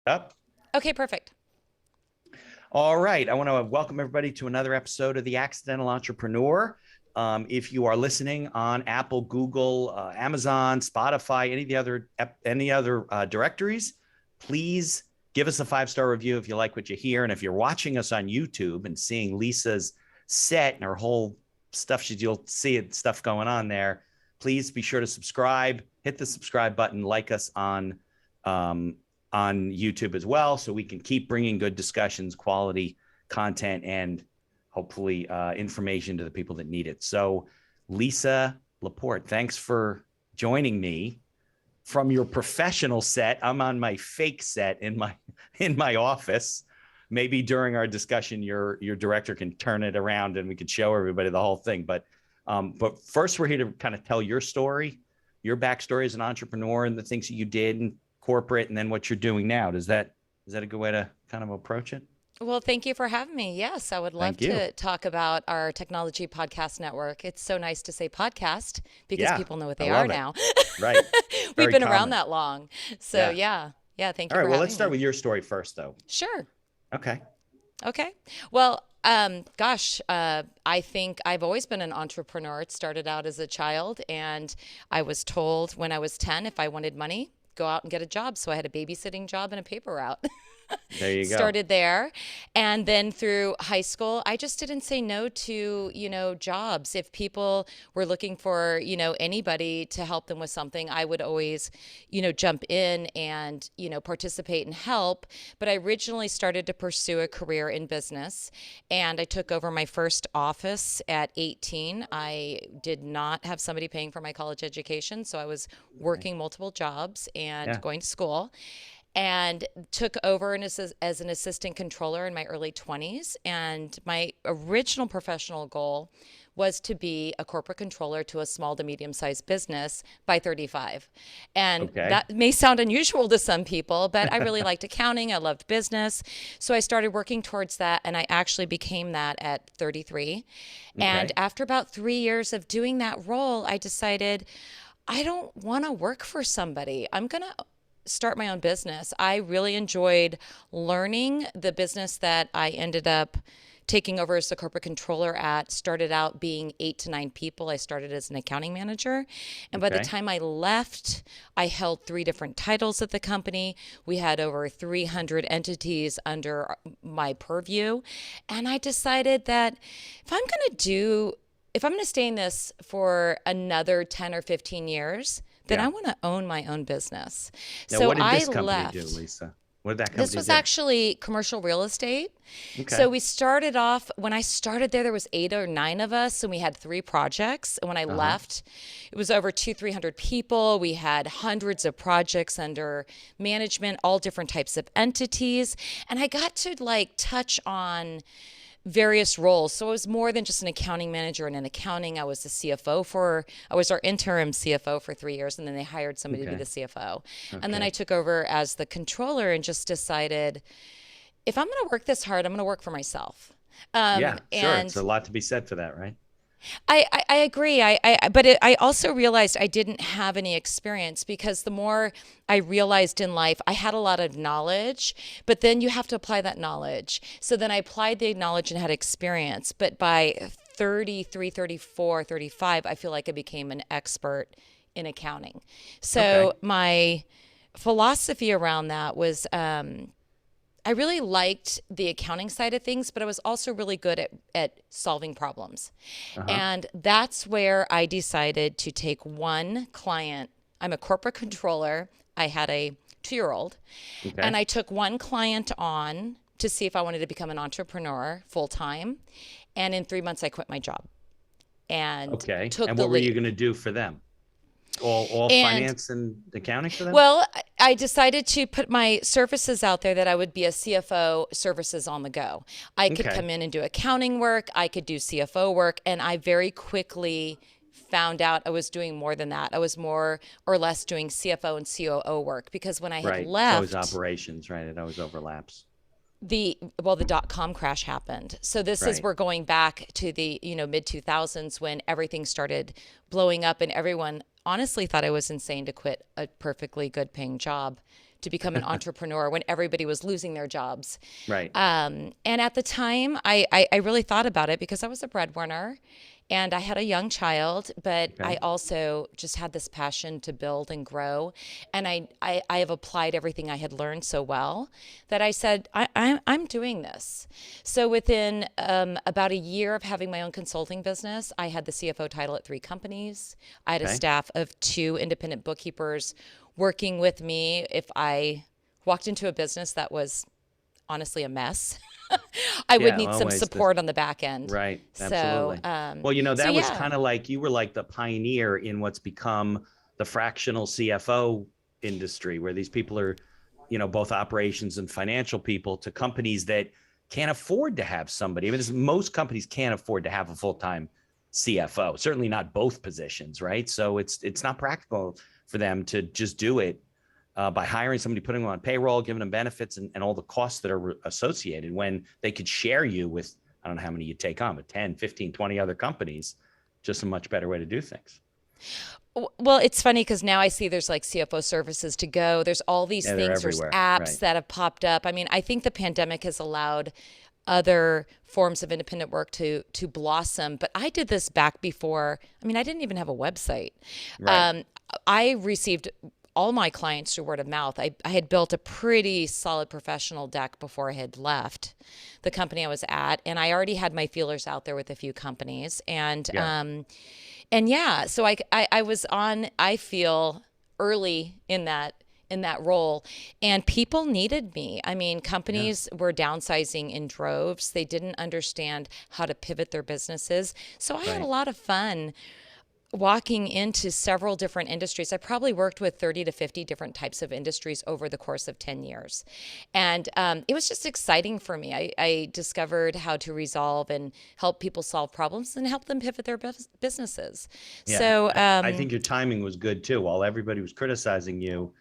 Up. Okay, perfect. All right. I want to welcome everybody to another episode of The Accidental Entrepreneur. If you are listening on Apple, Google, Amazon, Spotify, any other directories, please give us a 5-star review if you like what you hear. And if you're watching us on YouTube and seeing Lisa's set and her whole stuff, you'll see stuff going on there. Please be sure to subscribe. Hit the subscribe button. Like us um, on YouTube as well, so we can keep bringing good discussions, quality content, and hopefully information to the people that need it. So, Lisa Laporte, thanks for joining me from your professional set. I'm on my fake set in my office. Maybe during our discussion, your director can turn it around and we could show everybody the whole thing. But first, we're here to kind of tell your story, your backstory as an entrepreneur, and the things that you did in corporate, and then what you're doing now. Is that a good way to kind of approach it? Well, thank you for having me. Yes, I would love Thank you. to talk about our technology podcast network. It's so nice to say podcast because Yeah, people know what I they are love it. now. Right. We've Very been around common. that long. So, Yeah. yeah. Yeah, thank All you right. for Well, let's having start me. with your story first, though. Sure. Okay. Okay. Well, I think I've always been an entrepreneur. It started out as a child, and I was told when I was 10 if I wanted money, go out and get a job. So I had a babysitting job and a paper route. There you go. Started there. And then through high school, I just didn't say no to, jobs. If people were looking for, anybody to help them with something, I would always, jump in and, participate and help. But I originally started to pursue a career in business, and I took over my first office at 18. I did not have somebody paying for my college education, so I was Okay. working multiple jobs and Yeah. going to school, and took over as an assistant controller in my early 20s. And my original professional goal was to be a corporate controller to a small to medium sized business by 35. And Okay. that may sound unusual to some people, but I really liked accounting. I loved business. So I started working towards that, and I actually became that at 33. And Okay. after about 3 years of doing that role, I decided I don't want to work for somebody. I'm going to start my own business. I really enjoyed learning the business that I ended up taking over as the corporate controller at. Started out being 8 to 9 people. I started as an accounting manager. And by the Okay. time I left, I held 3 different titles at the company. We had over 300 entities under my purview. And I decided that if I'm going to do if I'm going to stay in this for another 10 or 15 years, then I Yeah. want to own my own business. Now, So what did I this company do, left. Lisa? What did that This company was do? actually commercial real estate. Okay. So we started off, when I started there was 8 or 9 of us, and we had 3 projects. And when I Uh-huh. left, it was over 300 people. We had hundreds of projects under management, all different types of entities. And I got to touch on various roles. So it was more than just an accounting manager. And in accounting, I was our interim CFO for 3 years, and then they hired somebody to be Okay. the CFO. And then I Okay. took over as the controller and just decided if I'm going to work this hard, I'm going to work for myself. Yeah, sure. It's a And lot to be said for that, right? I agree. I also realized I didn't have any experience, because the more I realized in life, I had a lot of knowledge, but then you have to apply that knowledge. So then I applied the knowledge and had experience. But by 33, 34, 35, I feel like I became an expert in accounting. Okay. So my philosophy around that was I really liked the accounting side of things, but I was also really good at solving problems. Uh-huh. And that's where I decided to take one client. I'm a corporate controller. I had a 2 year old, Okay. and I took one client on to see if I wanted to become an entrepreneur full time. And in 3 months, I quit my job and Okay. took And the what were you lead. going to do for them? All And finance and accounting for them? Well, I decided to put my services out there, that I would be a CFO services on the go. I could Okay. come in and do accounting work, I could do CFO work, and I very quickly found out I was doing more than that. I was more or less doing CFO and COO work, because when I had Right. It's always left, operations, right? It always overlaps. the dot-com crash happened. So this is Right. we're going back to the mid 2000s, when everything started blowing up, and everyone honestly thought I was insane to quit a perfectly good paying job to become an entrepreneur when everybody was losing their jobs. Right. And at the time, I really thought about it because I was a breadwinner and I had a young child, but I Okay. also just had this passion to build and grow. And I have applied everything I had learned so well that I said, I'm doing this. So within about a year of having my own consulting business, I had the CFO title at 3 companies. I had a Okay. staff of 2 independent bookkeepers working with me if I walked into a business that was honestly a mess. I would Yeah. need some Always this. support on the back end. Right. So, Absolutely. Well, so that was yeah. kind of like you were like the pioneer in what's become the fractional CFO industry, where these people are, both operations and financial people to companies that can't afford to have somebody. I mean, most companies can't afford to have a full-time CFO, certainly not both positions, right? So it's not practical for them to just do it by hiring somebody, putting them on payroll, giving them benefits and all the costs that are associated when they could share you with, I don't know how many you take on, but 10, 15, 20 other companies, just a much better way to do things. Well, it's funny because now I see there's like CFO services to go. There's all these Yeah, they're things. There's everywhere. apps Right. that have popped up. I mean, I think the pandemic has allowed other forms of independent work to blossom. But I did this back before. I mean, I didn't even have a website. Right. Um, I received all my clients through word of mouth. I had built a pretty solid professional deck before I had left the company I was at, and I already had my feelers out there with a few companies. Yeah. And yeah, so I was on, I feel, early in that role, and people needed me. I mean, Yeah. companies were downsizing in droves. They didn't understand how to pivot their businesses. So I had a Right. lot of fun walking into several different industries. I probably worked with 30 to 50 different types of industries over the course of 10 years. And it was just exciting for me. I discovered how to resolve and help people solve problems and help them pivot their businesses. Yeah. So, I think your timing was good too. While everybody was criticizing you,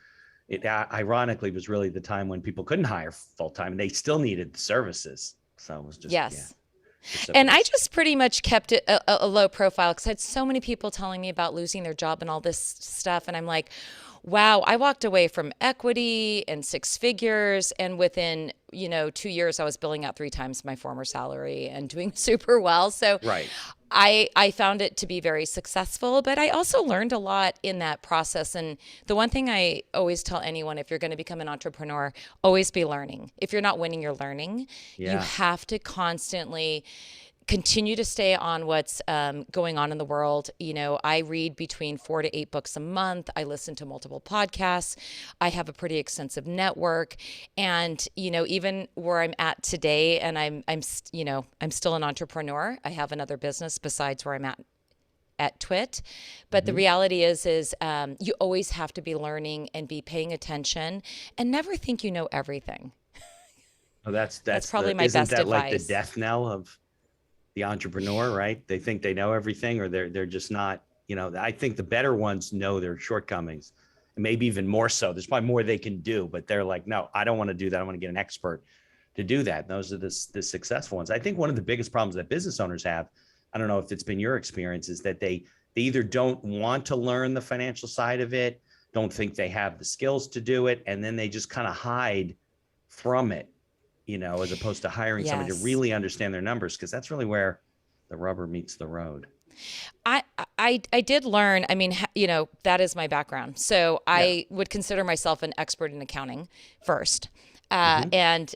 it ironically was really the time when people couldn't hire full time and they still needed the services. So it was just, yeah, yes. And I precipitous. just pretty much kept it a low profile because I had so many people telling me about losing their job and all this stuff. And I'm like, wow, I walked away from equity and 6 figures. And within, 2 years, I was billing out 3 times my former salary and doing super well. So Right. I found it to be very successful, but I also learned a lot in that process. And the one thing I always tell anyone, if you're going to become an entrepreneur, always be learning. If you're not winning, you're learning. You Yeah. have to constantly continue to stay on what's going on in the world. I read between 4 to 8 books a month. I listen to multiple podcasts. I have a pretty extensive network, and even where I'm at today, and I'm still an entrepreneur. I have another business besides where I'm at Twit. But the Hmm. reality is you always have to be learning and be paying attention, and never think you know everything. Oh, that's That's that's probably the my isn't best that like the advice. death knell of the entrepreneur, right? They think they know everything, or they're just not. I think the better ones know their shortcomings, and maybe even more so. There's probably more they can do, but they're like, no, I don't want to do that. I want to get an expert to do that. And those are the successful ones. I think one of the biggest problems that business owners have, I don't know if it's been your experience, is that they either don't want to learn the financial side of it, don't think they have the skills to do it, and then they just kind of hide from it, as opposed to hiring somebody to Yes. really understand their numbers, because that's really where the rubber meets the road. I did learn. I mean, that is my background. So Yeah. I would consider myself an expert in accounting first, Hmm. and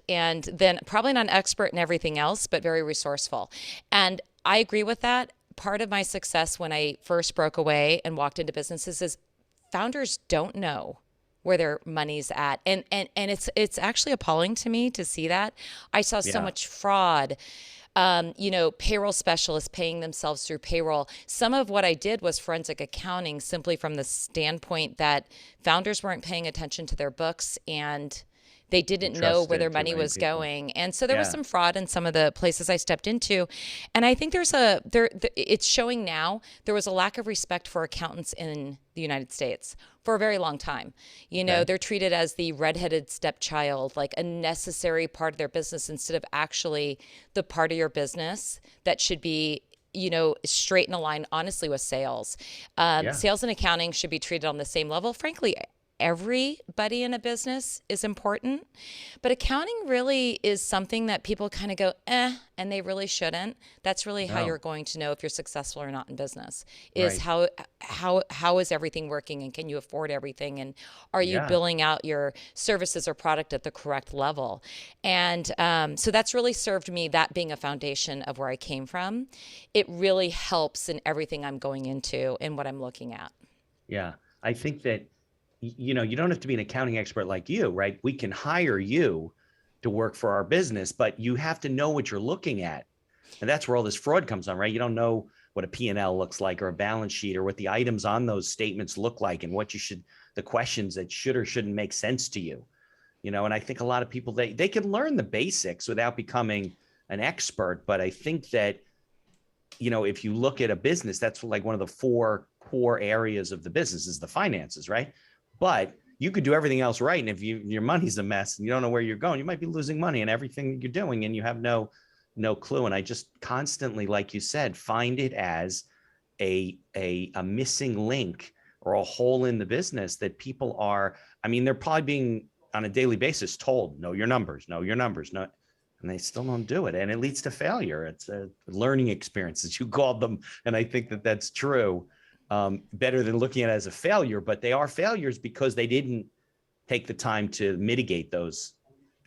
then probably not an expert in everything else, but very resourceful. And I agree with that. Part of my success when I first broke away and walked into businesses is founders don't know where their money's at, and it's actually appalling to me to see that. I saw so Yeah. much fraud, payroll specialists paying themselves through payroll. Some of what I did was forensic accounting, simply from the standpoint that founders weren't paying attention to their books and they didn't know where their Trusted too money many was people. going. And so there was Yeah. some fraud in some of the places I stepped into. And I think it's showing now there was a lack of respect for accountants in the United States for a very long time. Okay. They're treated as the redheaded stepchild, like a necessary part of their business instead of actually the part of your business that should be straight in a line, honestly, with sales. Yeah. Sales and accounting should be treated on the same level. Frankly, everybody in a business is important, but accounting really is something that people kind of go, and they really shouldn't. That's really how you're No. going to know if you're successful or not in business, is Right. how is everything working, and can you afford everything, and are you Yeah. billing out your services or product at the correct level? And so that's really served me, that being a foundation of where I came from. It really helps in everything I'm going into and what I'm looking at. Yeah. I think that, you don't have to be an accounting expert like you, right? We can hire you to work for our business, but you have to know what you're looking at. And that's where all this fraud comes on, right? You don't know what a P&L looks like, or a balance sheet, or what the items on those statements look like, and what you should, the questions that should or shouldn't make sense to you. And I think a lot of people, they can learn the basics without becoming an expert. But I think that, if you look at a business, that's like one of the four core areas of the business is the finances, right? But you could do everything else right. And if your money's a mess and you don't know where you're going, you might be losing money in everything that you're doing, and you have no clue. And I just constantly, like you said, find it as a missing link or a hole in the business that people are, I mean, they're probably being on a daily basis told, know your numbers, know your numbers, no, and they still don't do it. And it leads to failure. It's a learning experience, as you called them. And I think that that's true. Better than looking at it as a failure, but they are failures because they didn't take the time to mitigate those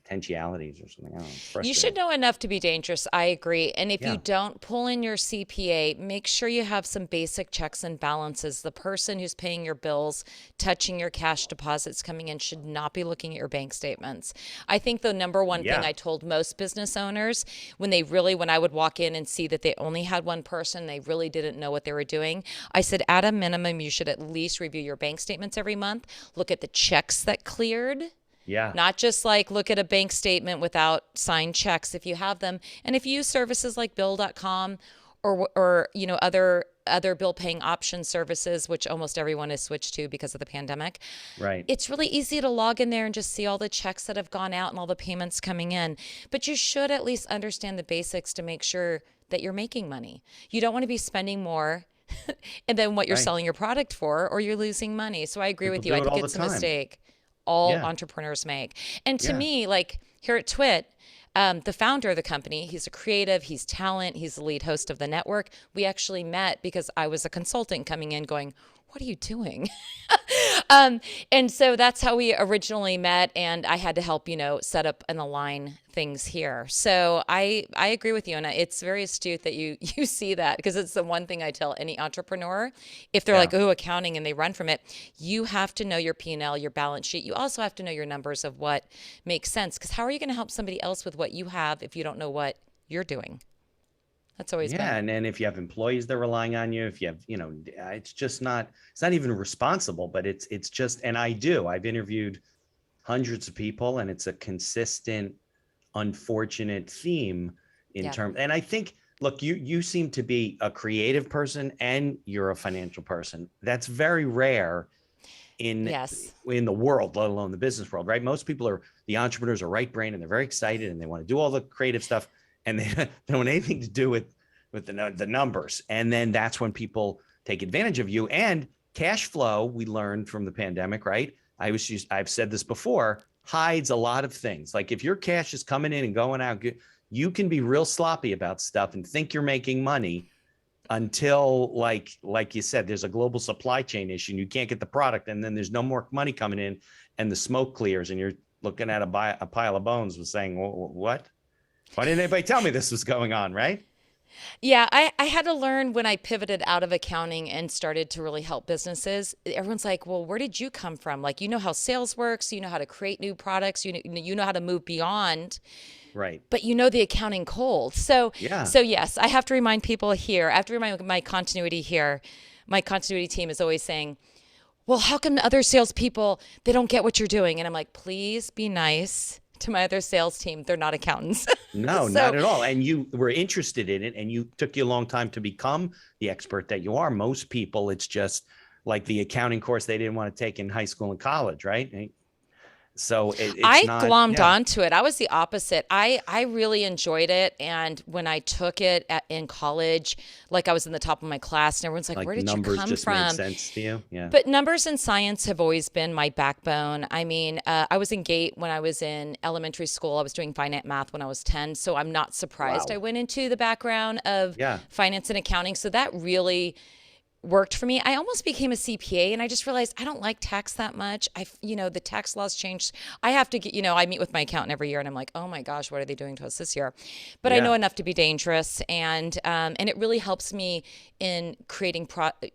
potentialities or something. I don't know. It's You should frustrating. know enough to be dangerous. I agree. And if you Yeah. don't pull in your CPA, make sure you have some basic checks and balances. The person who's paying your bills, touching your cash deposits coming in, should not be looking at your bank statements. I think the number one thing Yeah. I told most business owners when I would walk in and see that they only had one person, they really didn't know what they were doing. I said, at a minimum, you should at least review your bank statements every month, look at the checks that cleared, Yeah. not just like look at a bank statement without signed checks if you have them. And if you use services like bill.com or other bill paying option services, which almost everyone has switched to because of the pandemic, Right. it's really easy to log in there and just see all the checks that have gone out and all the payments coming in. But you should at least understand the basics to make sure that you're making money. You don't want to be spending more and then what you're Right. selling your product for, or you're losing money. So I agree People with you. I do it think all the it's a time. mistake all Yeah. entrepreneurs make. And to Yeah. me, like here at Twit, the founder of the company, he's a creative, he's talent, he's the lead host of the network. We actually met because I was a consultant coming in going, what are you doing? And so that's how we originally met. And I had to help, set up and align things here. So I agree with you. And it's very astute that you, you see that, because it's the one thing I tell any entrepreneur. If they're Yeah. like, oh, accounting, and they run from it, you have to know your P&L, your balance sheet. You also have to know your numbers of what makes sense. Because how are you going to help somebody else with what you have if you don't know what you're doing? That's always Yeah. been. And then if you have employees that are relying on you, if you have, it's just not, it's not even responsible, but it's just, and I've interviewed hundreds of people, and it's a consistent, unfortunate theme in Yeah. terms. And I think, look, you seem to be a creative person and you're a financial person. That's very rare in Yes. in the world, let alone the business world, right? Most people are, the entrepreneurs are right brain, and they're very excited and they want to do all the creative stuff, and they don't want anything to do with the numbers. And then that's when people take advantage of you. And cash flow, we learned from the pandemic, right? I've said this before, hides a lot of things. Like if your cash is coming in and going out, you can be real sloppy about stuff and think you're making money until, like you said, there's a global supply chain issue and you can't get the product, and then there's no more money coming in, and the smoke clears, and you're looking at a pile of bones with saying, what? Why didn't anybody tell me this was going on, right? Yeah, I had to learn when I pivoted out of accounting and started to really help businesses. Everyone's like, well, where did you come from? Like, you know how sales works, you know how to create new products, you know how to move beyond, Right. but you know the accounting cold. So, Yeah. so yes, I have to remind people here, I have to remind my continuity here. My continuity team is always saying, well, how come other salespeople, they don't get what you're doing? And I'm like, please be nice to my other sales team. They're not accountants. No, not So at all. And you were interested in it, and you took you a long time to become the expert that you are. Most people, it's just like the accounting course they didn't want to take in high school and college, right? So it's I not, glommed yeah. onto it. I was the opposite. I really enjoyed it. And when I took it in college, like I was in the top of my class and everyone's like, Like where did you numbers come just made from? sense to you. Yeah. But numbers and science have always been my backbone. I mean, I was in GATE when I was in elementary school. I was doing finance math when I was 10. So I'm not surprised I Wow. went into the background of Yeah. finance and accounting. So that really worked for me. I almost became a CPA and I just realized I don't like tax that much. The tax laws changed. I have to get, I meet with my accountant every year and I'm like, oh my gosh, what are they doing to us this year? But I know Yeah. enough to be dangerous. And it really helps me in creating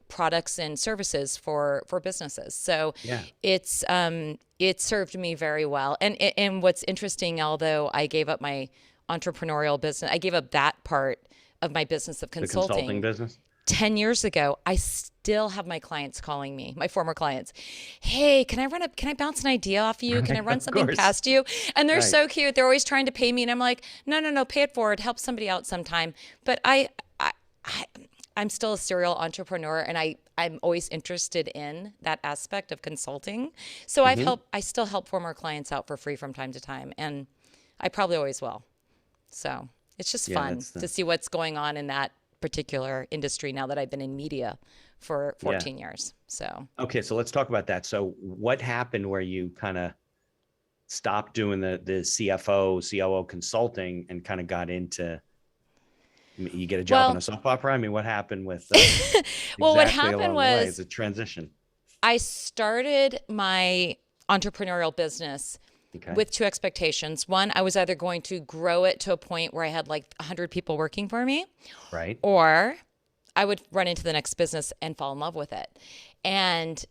products and services for businesses. So Yeah. it served me very well. And what's interesting, although I gave up my entrepreneurial business, I gave up that part of my business of The consulting consulting business. 10 years ago. I still have my clients calling me, my former clients. Hey, can I bounce an idea off you? Can I Right. run Of something course. past you? And they're Right. so cute. They're always trying to pay me. And I'm like, no, pay it forward. Help somebody out sometime. But I I'm still a serial entrepreneur and I'm always interested in that aspect of consulting. So Hmm. I still help former clients out for free from time to time. And I probably always will. So it's just Yeah. fun That's to the, see what's going on in that particular industry now that I've been in media for yeah. 14 years. So, Okay. So let's talk about that. So what happened where you kind of stopped doing the CFO, COO consulting and kind of got into, you get a job on well, a soap opera? I mean, what happened with well, what exactly happened along the way? Is was a transition. I started my entrepreneurial business Okay. with two expectations. One, I was either going to grow it to a point where I had like 100 people working for me, Right. or I would run into the next business and fall in love with it. And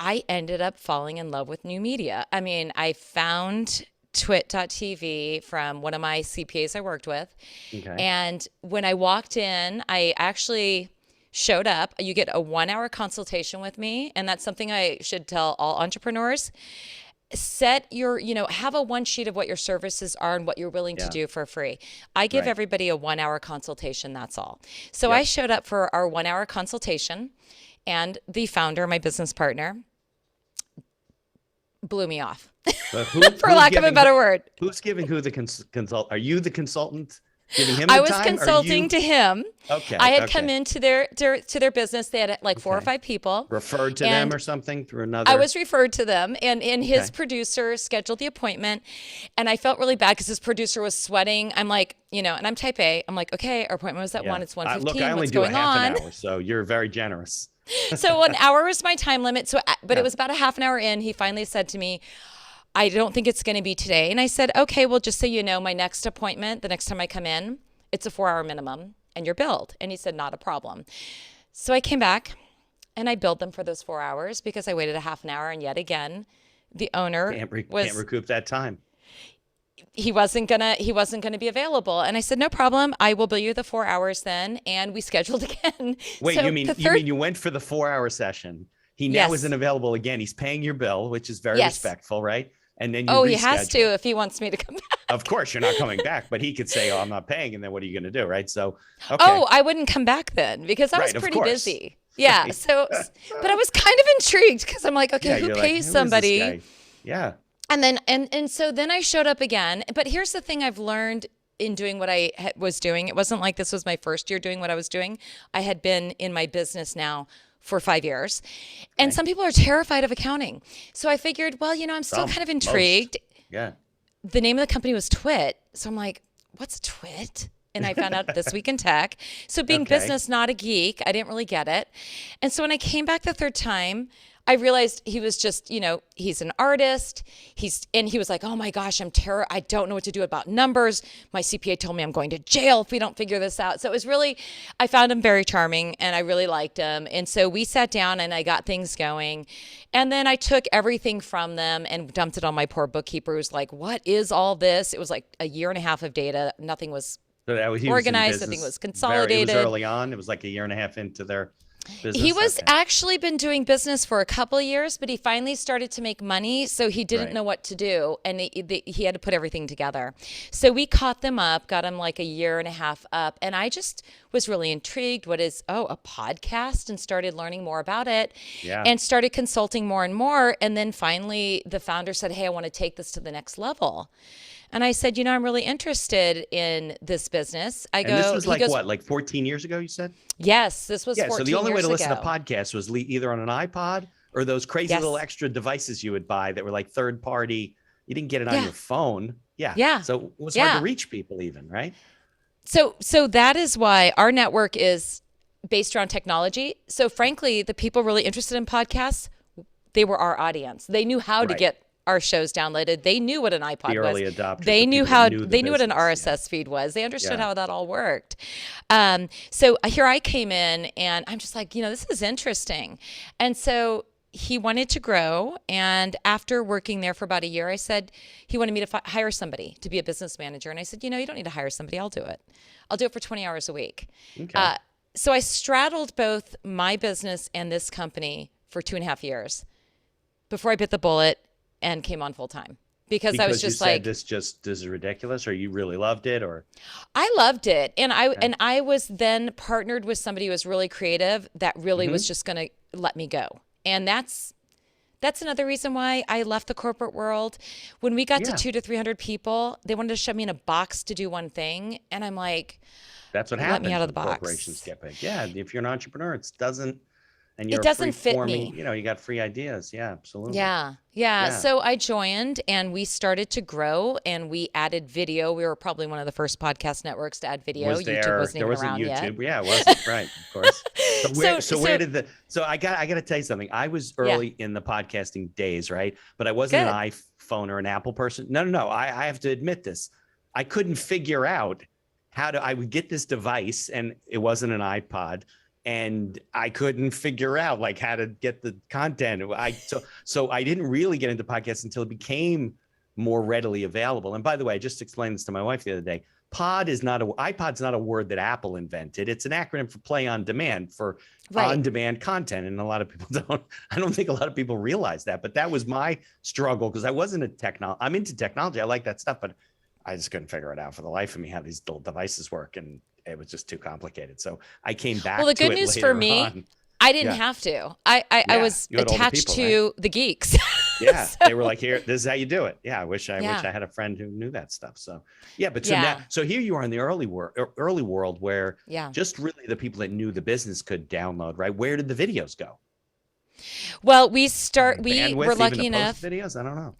I ended up falling in love with new media. I mean, I found twit.tv from one of my CPAs I worked with. Okay. And when I walked in, I actually showed up. You get a 1 hour consultation with me. And that's something I should tell all entrepreneurs. Set your, have a one sheet of what your services are and what you're willing to Yeah. do for free. I give Right. everybody a 1 hour consultation. That's all. So I Yep. showed up for our 1 hour consultation, and the founder, my business partner, blew me off, But for lack of a better word. who's giving who the consult? Are you the consultant giving him I the was time? Are consulting you to him. I okay? had come Okay. into their business. They had like 4 or Okay. 5 people, Referred to them and or something through I another. was referred to them, and his Okay. producer scheduled the appointment, and I felt really bad because his producer was sweating. I'm like, and I'm type A. I'm like, okay, our appointment was at Yeah. 1. It's Look, I 1:15. only What's do a going half an on? hour, so you're very generous. So 1 hour was my time limit. So, but it Yeah. was about a half an hour in. He finally said to me, I don't think it's going to be today. And I said, okay, well, just so you know, my next appointment, the next time I come in, it's a 4 hour minimum and you're billed. And he said, not a problem. So I came back and I billed them for those 4 hours because I waited a half an hour. And yet again, the owner Can't was, recoup that time. he wasn't gonna be available. And I said, no problem. I will bill you the 4 hours then. And we scheduled again. Wait, So the third, you went for the 4 hour session. He now isn't yes, available again. He's paying your bill, which is very yes. respectful, right? And then you Oh, he has to reschedule. if he wants me to come back. Of course, you're not coming back, but he could say, "Oh, I'm not paying," and then what are you going to do, right? So, okay, Oh, I wouldn't come back then because I was right, of pretty course, busy. Yeah. right. So, but I was kind of intrigued because I'm like, okay, Yeah, who you're like, pays who is this somebody? guy? Yeah, And then, and so then I showed up again. But here's the thing I've learned in doing what I was doing. It wasn't like this was my first year doing what I was doing. I had been in my business now for 5 years. And okay. some people are terrified of accounting. So I figured, well, I'm still Some, kind of most, intrigued. yeah, The name of the company was Twit. So I'm like, what's Twit? And I found out This Week in Tech. So being okay, business, not a geek, I didn't really get it. And so when I came back the third time, I realized he was just, he's an artist. And he was like, oh my gosh, I don't know what to do about numbers. My CPA told me I'm going to jail if we don't figure this out. So it was really, I found him very charming and I really liked him. And so we sat down and I got things going. And then I took everything from them and dumped it on my poor bookkeeper who's like, what is all this? It was like a year and a half of data. Nothing was so that was he was in organized. Nothing business. was It was consolidated. early on. It was like a year and a half into their He business? was Okay. actually been doing business for a couple of years, but he finally started to make money, so he didn't Right. know what to do, and he had to put everything together. So we caught them up, got him like a year and a half up, and I just was really intrigued. What is, oh, a podcast? And started learning more about it Yeah. and started consulting more and more. And then finally, the founder said, hey, I want to take this to the next level. And I said, I'm really interested in this business. And this was He like goes, what, like 14 years ago, you said? yes, this was Yeah. So the 14 only way to years listen to ago. podcasts was either on an iPod or those crazy little Yes. extra devices you would buy that were like third party. You didn't get it on Yeah. your phone. Yeah. Yeah. So it was hard to Yeah. reach people even, right? So that is why our network is based around technology. So frankly, the people really interested in podcasts, they were our audience. They knew how to Right. get our shows downloaded. They knew what an The iPod was. early adopters, They the knew people that how knew the they knew what an business. Yeah. RSS feed was. They understood Yeah. how that all worked. So here I came in and I'm just like, this is interesting. And so he wanted to grow. And after working there for about a year, I said, he wanted me to hire somebody to be a business manager. And I said, you don't need to hire somebody. I'll do it. I'll do it for 20 hours a week. Okay. So I straddled both my business and this company for 2.5 years before I bit the bullet and came on full time. Because I was you just said like, this is ridiculous, or you really loved it, or I loved it. And okay. I was then partnered with somebody who was really creative that really was Mhm. just going to let me go. And that's another reason why I left the corporate world. When we got to Yeah. 200 to 300 people, they wanted to shove me in a box to do one thing. And I'm like, That's what let me out happens of the when corporations box. get big. Yeah, if you're an entrepreneur, and It you're free doesn't fit forming, me. you got free ideas. Yeah, absolutely. Yeah. Yeah. Yeah. So I joined and we started to grow and we added video. We were probably one of the first podcast networks to add video. Was YouTube wasn't there even wasn't around yet. YouTube? Yeah, it wasn't. Right, of course. So where So did I got to tell you something. I was yeah, early in the podcasting days, right? But I wasn't an good. iPhone or an Apple person. No. I have to admit this. I couldn't figure out I would get this device and it wasn't an iPod. And I couldn't figure out like how to get the content. So I didn't really get into podcasts until it became more readily available. And by the way, I just explained this to my wife the other day. iPod's not a word that Apple invented. It's an acronym for play on demand, for Right. on-demand content. And a lot of people I don't think a lot of people realize that, but that was my struggle because I wasn't I'm into technology. I like that stuff, but I just couldn't figure it out for the life of me how these little devices work. And it was just too complicated. So I came back Well, the to good it news later for me, on. I didn't Yeah. have to. I Yeah. was You had all the attached people, to the geeks. Yeah. So, They were like, here, this is how you do it. Yeah. I wish I yeah. had a friend who knew that stuff. So yeah, but Yeah. so here you are in the early world where Yeah. just really the people that knew the business could download, right? Where did the videos go? Well, we were Bandwidth lucky even to enough. post videos? I don't know.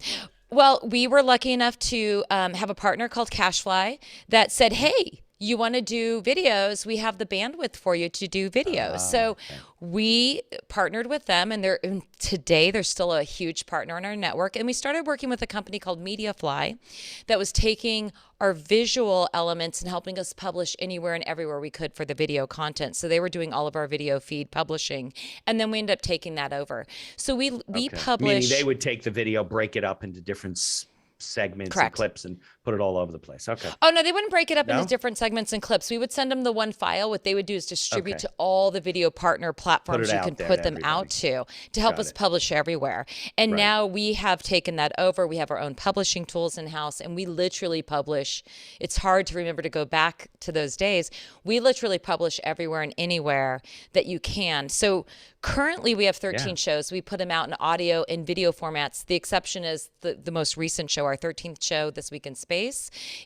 Well, we were lucky enough to have a partner called Cashfly that said, hey, you want to do videos? We have the bandwidth for you to do videos. So Okay. we partnered with them, and today they're still a huge partner in our network. And we started working with a company called Mediafly that was taking our visual elements and helping us publish anywhere and everywhere we could for the video content. So they were doing all of our video feed publishing, and then we ended up taking that over. So we Okay. Meaning publish. they would take the video, break it up into different segments and Correct. clips and put it all over the place. Okay. Oh, no, they wouldn't break it up No? into different segments and clips. We would send them the one file. What they would do is distribute Okay. to all the video partner platforms it you out can there put to them out to help Got us it. publish everywhere. And Right. now we have taken that over. We have our own publishing tools in-house, and we literally publish. It's hard to remember to go back to those days. We literally publish everywhere and anywhere that you can. So currently we have 13 Yeah. shows. We put them out in audio and video formats. The exception is the most recent show, our 13th show, This Week in Space,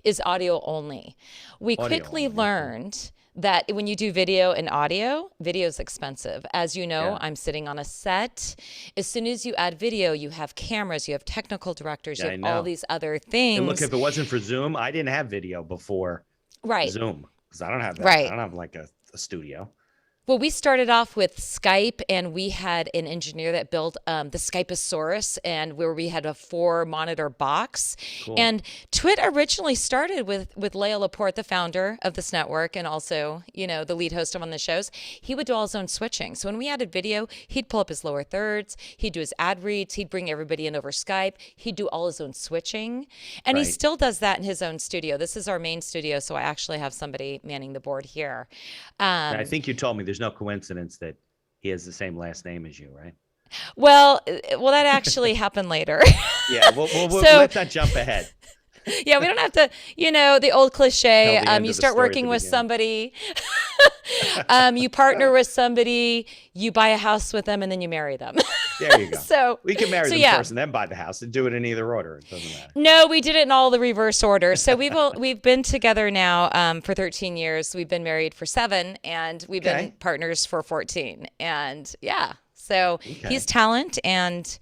is audio only. We Audio quickly only, okay. learned that when you do video and audio, video is expensive. As you know, Yeah. I'm sitting on a set. As soon as you add video, you have cameras, you have technical directors, Yeah, you I have all know. these other And things. look, if it wasn't for Zoom, I didn't have video before Right. Zoom because I don't have that. Right. I don't have like a studio. Well, we started off with Skype, and we had an engineer that built the Skypeosaurus, and where we had a 4-monitor box. Cool. And Twit originally started with Laporte, the founder of this network, and also, the lead host of one of the shows. He would do all his own switching. So when we added video, he'd pull up his lower thirds, he'd do his ad reads, he'd bring everybody in over Skype, he'd do all his own switching, and he Right. still does that in his own studio. This is our main studio, so I actually have somebody manning the board here. And I think you told me there's no coincidence that he has the same last name as you, right? Well, that actually happened later. Yeah. So Let's not jump ahead. yeah, we don't have to, the old Tell cliche. the end You of the start story at working the with beginning. somebody, you partner with somebody, you buy a house with them, and then you marry them. There you go. So, We can marry so them yeah. first and then buy the house and do it in either order. It doesn't matter. No, we did it in all the reverse order. So we've been together now for 13 years. We've been married for 7, and we've been Okay. partners for 14. And yeah, so he's Okay. talent, and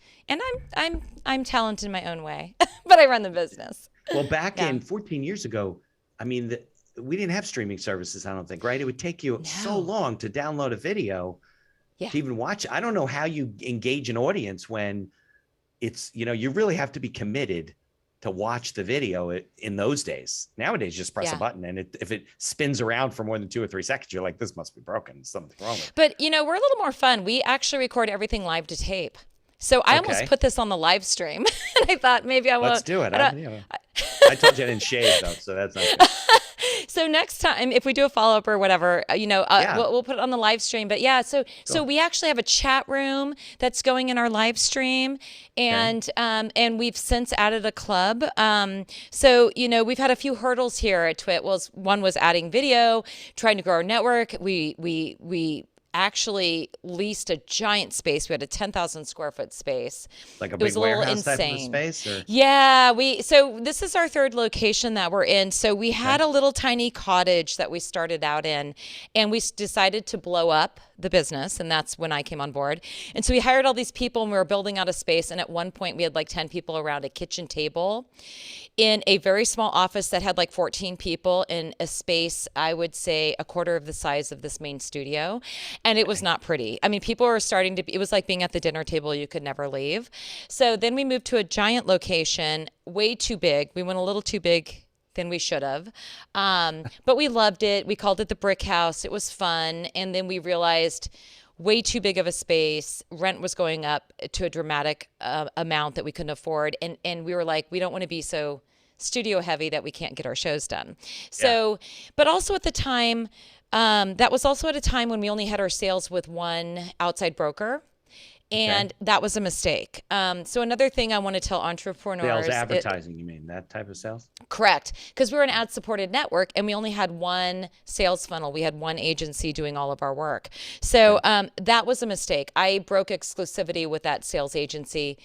I'm talented in my own way, but I run the business. Well, back Yeah. in 14 years ago, I mean, we didn't have streaming services, I don't think, right? It would take you so No. long to download a video Yeah. to even watch. I don't know how you engage an audience when it's, you really have to be committed to watch the video in those days. Nowadays, just press a Yeah. button, and if it spins around for more than 2 or 3 seconds, you're like, this must be broken. Something's wrong with it. But we're a little more fun. We actually record everything live to tape. So I almost Okay. put this on the live stream, and I thought maybe I Let's won't. do it. I don't, I told you I didn't shave, though, so that's not good. So next time, if we do a follow up or whatever, Yeah. we'll put it on the live stream. But yeah, so Cool. we actually have a chat room that's going in our live stream, and we've since added a club. So we've had a few hurdles here at Twit. One was adding video, trying to grow our network. We actually leased a giant space. We had a 10,000 square foot space. Like a It was big a little warehouse type of a insane. space? Or Yeah, so this is our third location that we're in. So we had a little tiny cottage that we started out in, and we decided to blow up the business, and that's when I came on board. And so we hired all these people, and we were building out a space, and at one point we had like 10 people around a kitchen table in a very small office that had like 14 people in a space, I would say a quarter of the size of this main studio. And it was not pretty. I mean, people were starting to, it was like being at the dinner table, you could never leave. So then we moved to a giant location, way too big. We went a little too big than we should have. But we loved it. We called it the Brick House. It was fun. And then we realized way too big of a space. Rent was going up to a dramatic amount that we couldn't afford. And we were like, we don't want to be so studio heavy that we can't get our shows done. So, but also at the time, that was also at a time when we only had our sales with one outside broker. And that was a mistake. So another thing I want to tell entrepreneurs. sales advertising, you mean that type of sales? Correct. Because we were an ad-supported network, and we only had one sales funnel. We had one agency doing all of our work. So that was a mistake. I broke exclusivity with that sales agency,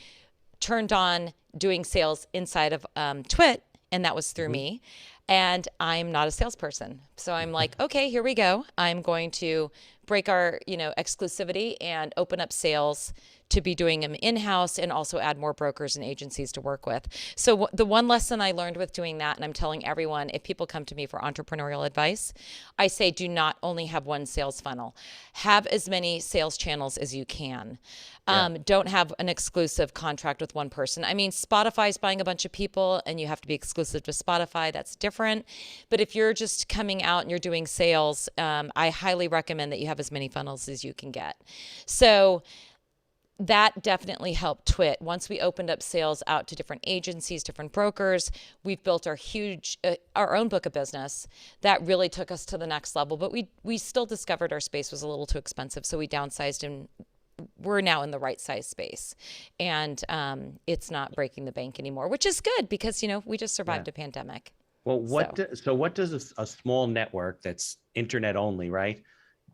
turned on doing sales inside of Twit, and that was through me. And I'm not a salesperson. So I'm like, okay, here we go. I'm going to break our, exclusivity and open up sales to be doing them in-house, and also add more brokers and agencies to work with. So the one lesson I learned with doing that, and I'm telling everyone, if people come to me for entrepreneurial advice, I say, do not only have one sales funnel. Have as many sales channels as you can. Don't have an exclusive contract with one person. I mean, Spotify's buying a bunch of people and you have to be exclusive to Spotify. That's different. But if you're just coming out and you're doing sales, I highly recommend that you have as many funnels as you can get. So that definitely helped Twit. Once we opened up sales out to different agencies, different brokers, we've built our own book of business that really took us to the next level. But we still discovered our space was a little too expensive, so we downsized, and we're now in the right size space. And it's not breaking the bank anymore, which is good because, we just survived a pandemic. Well, what does a small network that's internet only, right?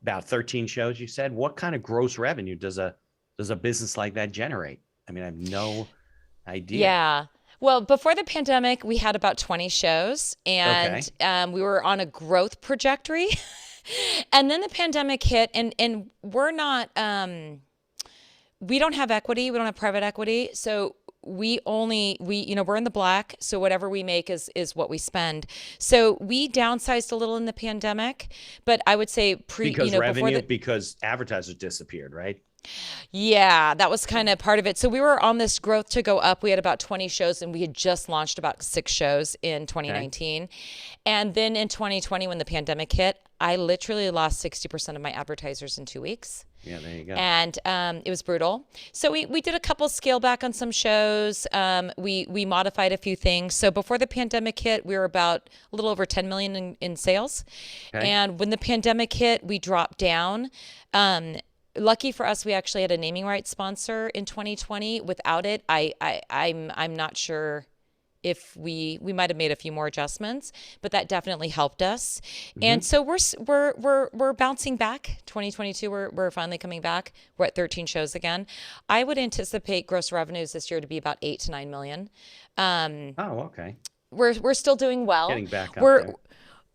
About 13 shows, you said. What kind of gross revenue does a business like that generate? I mean, I have no idea. Yeah. Well, before the pandemic, we had about 20 shows, and we were on a growth trajectory. And then the pandemic hit, and we're not, we don't have equity. We don't have private equity. So we're in the black. So whatever we make is what we spend. So we downsized a little in the pandemic, but I would say because advertisers disappeared, right? Yeah, that was kind of part of it. So we were on this growth to go up. We had about 20 shows, and we had just launched about 6 shows in 2019. And then in 2020, when the pandemic hit, I literally lost 60% of my advertisers in 2 weeks. Yeah, there you go. And it was brutal. So we did a couple scale back on some shows. We modified a few things. So before the pandemic hit, we were about a little over 10 million in sales. And when the pandemic hit, we dropped down. lucky for us, we actually had a naming rights sponsor in 2020. Without it, I'm not sure if we might have made a few more adjustments, but that definitely helped us. And so we're bouncing back. 2022, we're finally coming back. We're at 13 shows again. I would anticipate gross revenues this year to be about 8 to 9 million. Oh, okay. We're still doing well. Getting back up We're there.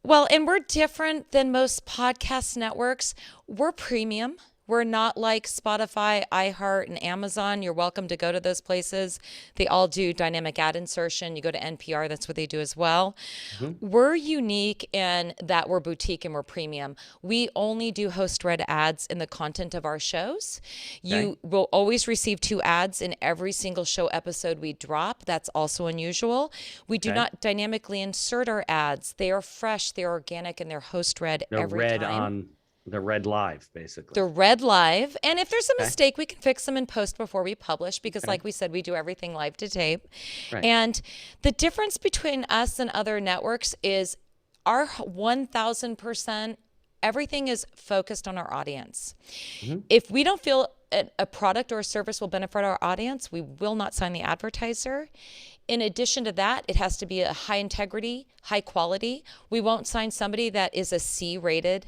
Well, and we're different than most podcast networks. We're premium. We're not like Spotify, iHeart, and Amazon. You're welcome to go to those places. They all do dynamic ad insertion. You go to NPR, that's what they do as well. We're unique in that we're boutique and we're premium. We only do host-read ads in the content of our shows. You will always receive 2 ads in every single show episode we drop. That's also unusual. We do not dynamically insert our ads. They are fresh, they're organic, and they're host-read every time. They're read live, basically. They're read live. And if there's a mistake, we can fix them in post before we publish because like we said, we do everything live to tape. Right. And the difference between us and other networks is our 1000%, everything is focused on our audience. If we don't feel a product or a service will benefit our audience, we will not sign the advertiser. In addition to that, it has to be a high integrity, high quality. We won't sign somebody that is a C-rated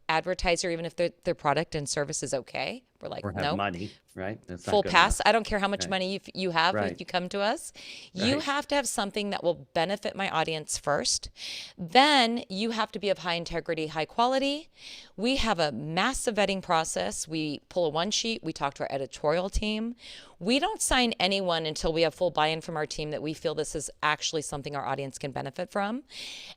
advertiser, even if their product and service is okay. We're like, or have no, money, right? That's not full good pass. enough. I don't care how much money you have if you come to us. You Right. have to have something that will benefit my audience first. Then you have to be of high integrity, high quality. We have a massive vetting process. We pull a one sheet. We talk to our editorial team. We don't sign anyone until we have full buy-in from our team that we feel this is actually something our audience can benefit from.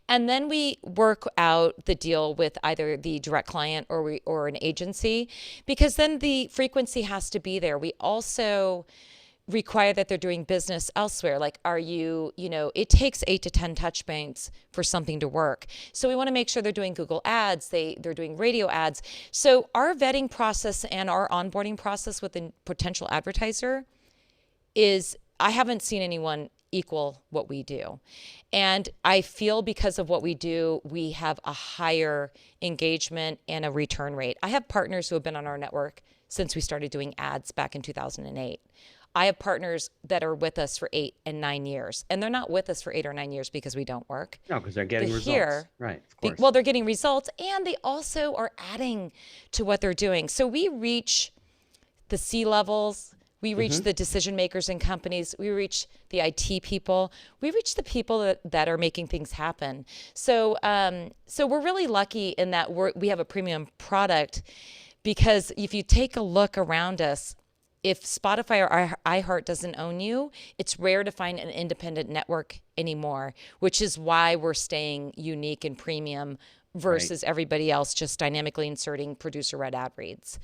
And then we work out the deal with either the direct client or an agency, because then the frequency has to be there. We also require that they're doing business elsewhere. Like, it takes 8 to 10 touch points for something to work. So we want to make sure they're doing Google ads, they're doing radio ads. So our vetting process and our onboarding process with a potential advertiser is, I haven't seen anyone equal what we do. And I feel because of what we do, we have a higher engagement and a return rate. I have partners who have been on our network since we started doing ads back in 2008. I have partners that are with us for 8 and 9 years, and they're not with us for 8 or 9 years because we don't work. No, because they're getting results. Here, right, of course. Well, they're getting results, and they also are adding to what they're doing. So we reach the C-levels. We reach the decision makers in companies. We reach the IT people. We reach the people that are making things happen. So we're really lucky in that we have a premium product, because if you take a look around us, if Spotify or iHeart doesn't own you, it's rare to find an independent network anymore, which is why we're staying unique and premium versus everybody else just dynamically inserting producer-read ad reads.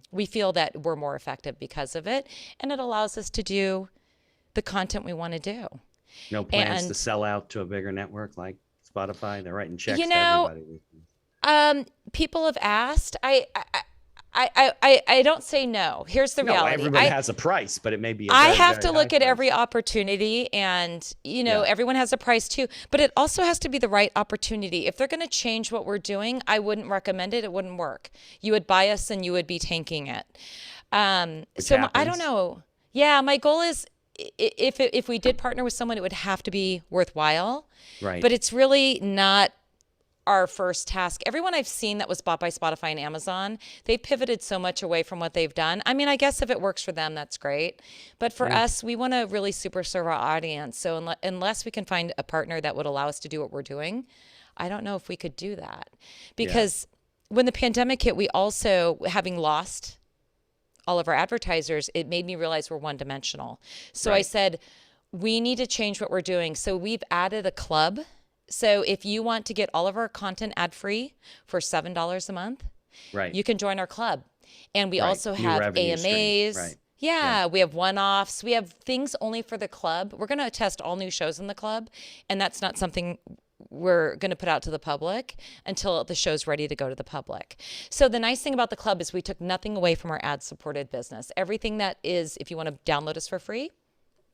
We feel that we're more effective because of it, and it allows us to do the content we want to do. No plans to sell out to a bigger network like Spotify? They're writing checks to everybody. People have asked. I don't say no. Here's the reality. Everybody has a price, but it may be I have to look at every opportunity, and everyone has a price too, but it also has to be the right opportunity. If they're going to change what we're doing, I wouldn't recommend it. It wouldn't work. You would buy us and you would be tanking it. So I don't know. Yeah, my goal is, if we did partner with someone, it would have to be worthwhile. Right. But it's really not our first task. Everyone I've seen that was bought by Spotify and Amazon, they pivoted so much away from what they've done. I mean, I guess if it works for them, that's great. But for us, we want to really super serve our audience. So unless we can find a partner that would allow us to do what we're doing, I don't know if we could do that. Because when the pandemic hit, we also, having lost all of our advertisers, it made me realize we're one-dimensional. So I said, we need to change what we're doing. So we've added a club. So if you want to get all of our content ad-free for $7 a month, you can join our club. And we also have AMAs. We have one-offs. We have things only for the club. We're going to test all new shows in the club, and that's not something we're going to put out to the public until the show's ready to go to the public. So the nice thing about the club is we took nothing away from our ad-supported business. Everything that is, if you want to download us for free,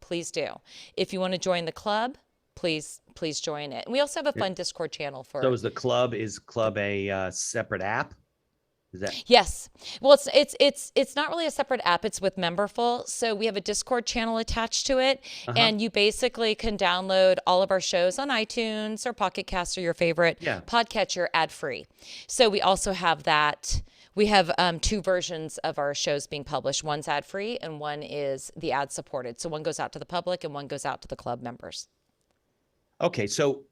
please do. If you want to join the club, please join it. And we also have a fun Discord channel for. So is Club a separate app? Is that Yes. Well, it's not really a separate app. It's with Memberful. So we have a Discord channel attached to it, uh-huh. and you basically can download all of our shows on iTunes or Pocket Cast or your favorite Yeah. podcatcher ad free. So we also have that. We have two versions of our shows being published. One's ad free, and one is the ad supported. So one goes out to the public, and one goes out to the club members. Okay, so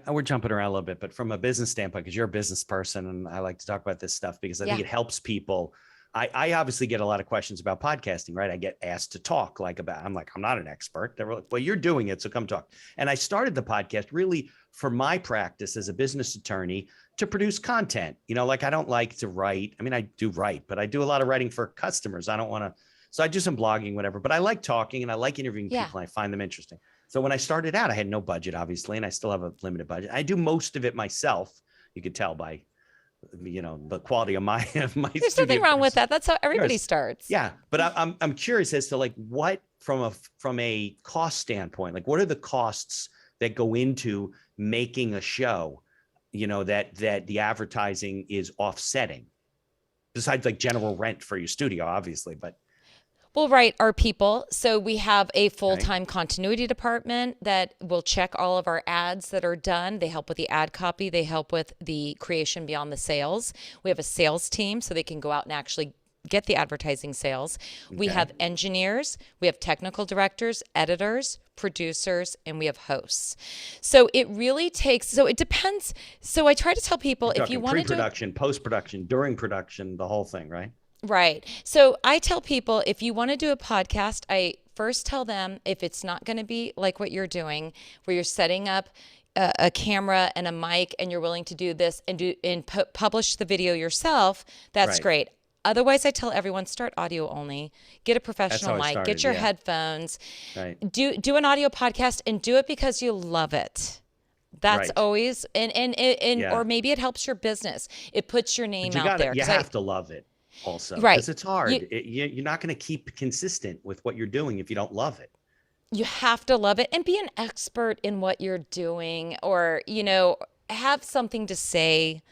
we're jumping around a little bit, but from a business standpoint, because you're a business person, and I like to talk about this stuff because I think Yeah. it helps people. I obviously get a lot of questions about podcasting, right? I get asked to talk I'm like, I'm not an expert. They're like, well, you're doing it, so come talk. And I started the podcast really for my practice as a business attorney to produce content. Like I don't like to write. I mean, I do write, but I do a lot of writing for customers. I don't want to, so I do some blogging, whatever, but I like talking and I like interviewing Yeah. people and I find them interesting. So when I started out, I had no budget, obviously, and I still have a limited budget. I do most of it myself. You could tell by, the quality of my There's nothing wrong with that. That's how everybody starts. Yeah, but I'm curious as to like what from a cost standpoint, like what are the costs that go into making a show, that the advertising is offsetting, besides like general rent for your studio, obviously, but. Well, right, our people. So we have a full-time continuity department that will check all of our ads that are done. They help with the ad copy. They help with the creation beyond the sales. We have a sales team so they can go out and actually get the advertising sales. We have engineers, we have technical directors, editors, producers, and we have hosts. So it really takes, so it depends. So I try to tell people if you want to do pre-production, post-production, during production, the whole thing, right? Right. So I tell people if you want to do a podcast, I first tell them if it's not going to be like what you're doing, where you're setting up a camera and a mic and you're willing to do this and publish the video yourself, that's great. Otherwise, I tell everyone start audio only. Get a professional mic. Get your headphones. Right. Do an audio podcast and do it because you love it. That's always or maybe it helps your business. It puts your name out there. You have to love it. Also, because it's hard. You're not going to keep consistent with what you're doing if you don't love it. You have to love it and be an expert in what you're doing, or have something to say.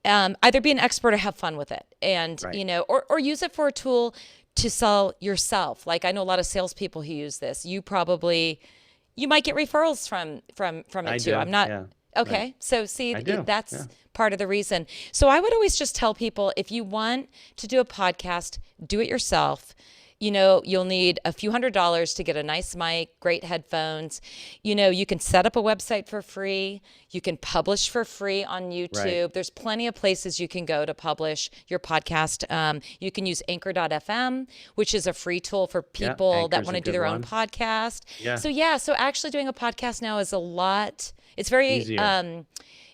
Either be an expert or have fun with it, and or use it for a tool to sell yourself. Like I know a lot of salespeople who use this. You might get referrals from it too. I'm not. Yeah. Okay. Right. So see, that's part of the reason. So I would always just tell people, if you want to do a podcast, do it yourself. You'll need a few $100s to get a nice mic, great headphones. You can set up a website for free. You can publish for free on YouTube. Right. There's plenty of places you can go to publish your podcast. You can use Anchor.fm, which is a free tool for people that want to do their own podcast. Yeah. So actually doing a podcast now is a lot. It's very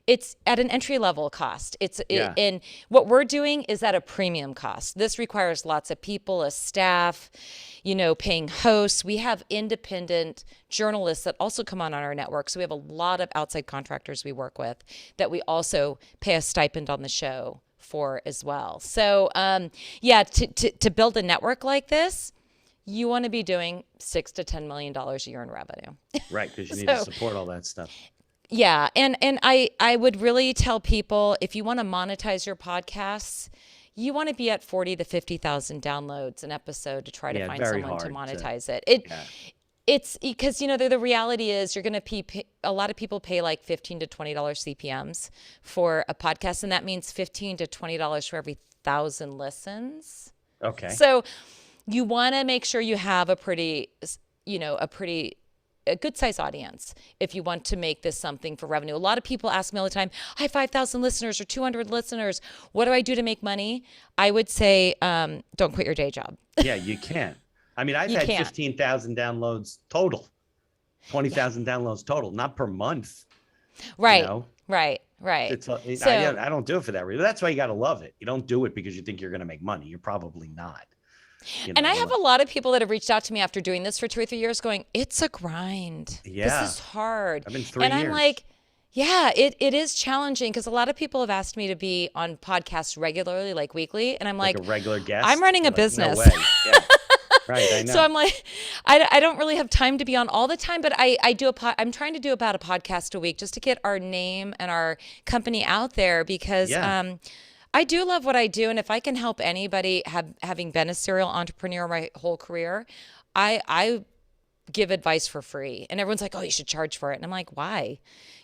it's at an entry level cost. And what we're doing is at a premium cost. This requires lots of people, a staff, paying hosts. We have independent journalists that also come on our network. So we have a lot of outside contractors we work with that we also pay a stipend on the show for as well. So to build a network like this, you want to be doing $6 to $10 million a year in revenue. Right, because you need to support all that stuff. Yeah. And I would really tell people, if you want to monetize your podcasts, you want to be at 40 to 50,000 downloads an episode to try to find someone to monetize it. It's because, the reality is you're going to a lot of people pay like $15 to $20 CPMs for a podcast. And that means $15 to $20 for every 1,000 listens. Okay. So you want to make sure you have a good size audience if you want to make this something for revenue. A lot of people ask me all the time, I have 5,000 listeners or 200 listeners. What do I do to make money? I would say, don't quit your day job. Yeah, you can't. I mean, I've had 15,000 downloads total, 20,000 downloads total, not per month. Right, right. I don't do it for that reason. That's why you got to love it. You don't do it because you think you're going to make money. You're probably not. And I have a lot of people that have reached out to me after doing this for 2 or 3 years going, it's a grind. Yeah. This is hard. I've been 3 years. And I'm like, yeah, it is challenging because a lot of people have asked me to be on podcasts regularly, like weekly. And I'm like a regular guest? I'm running a business. No way. Yeah. Right, I know. So I'm like, I don't really have time to be on all the time, but I'm trying to do about a podcast a week just to get our name and our company out there because I do love what I do, and if I can help anybody having been a serial entrepreneur my whole career, I give advice for free. And everyone's like, "Oh, you should charge for it." And I'm like, "Why?"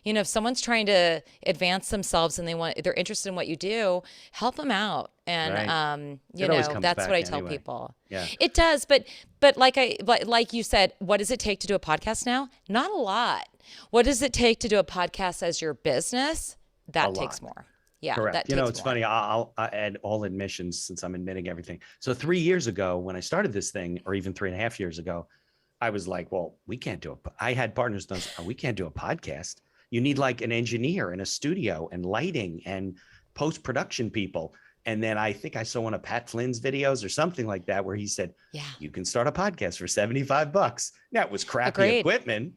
If someone's trying to advance themselves and they're interested in what you do, help them out. And Right. It always comes that's what back I tell anyway. people. Yeah. It does, but like you said, what does it take to do a podcast now? Not a lot. What does it take to do a podcast as your business? A That takes lot. more. Yeah, Correct. that takes It's more. funny. I'll add all admissions since I'm admitting everything. So 3 years ago, when I started this thing, or even 3.5 years ago, I was like, well, we can't do it. I had partners that we can't do a podcast. You need like an engineer and a studio and lighting and post-production people. And then I think I saw one of Pat Flynn's videos or something like that, where he said, Yeah. you can start a podcast for $75. Now, it was crappy Agreed. equipment.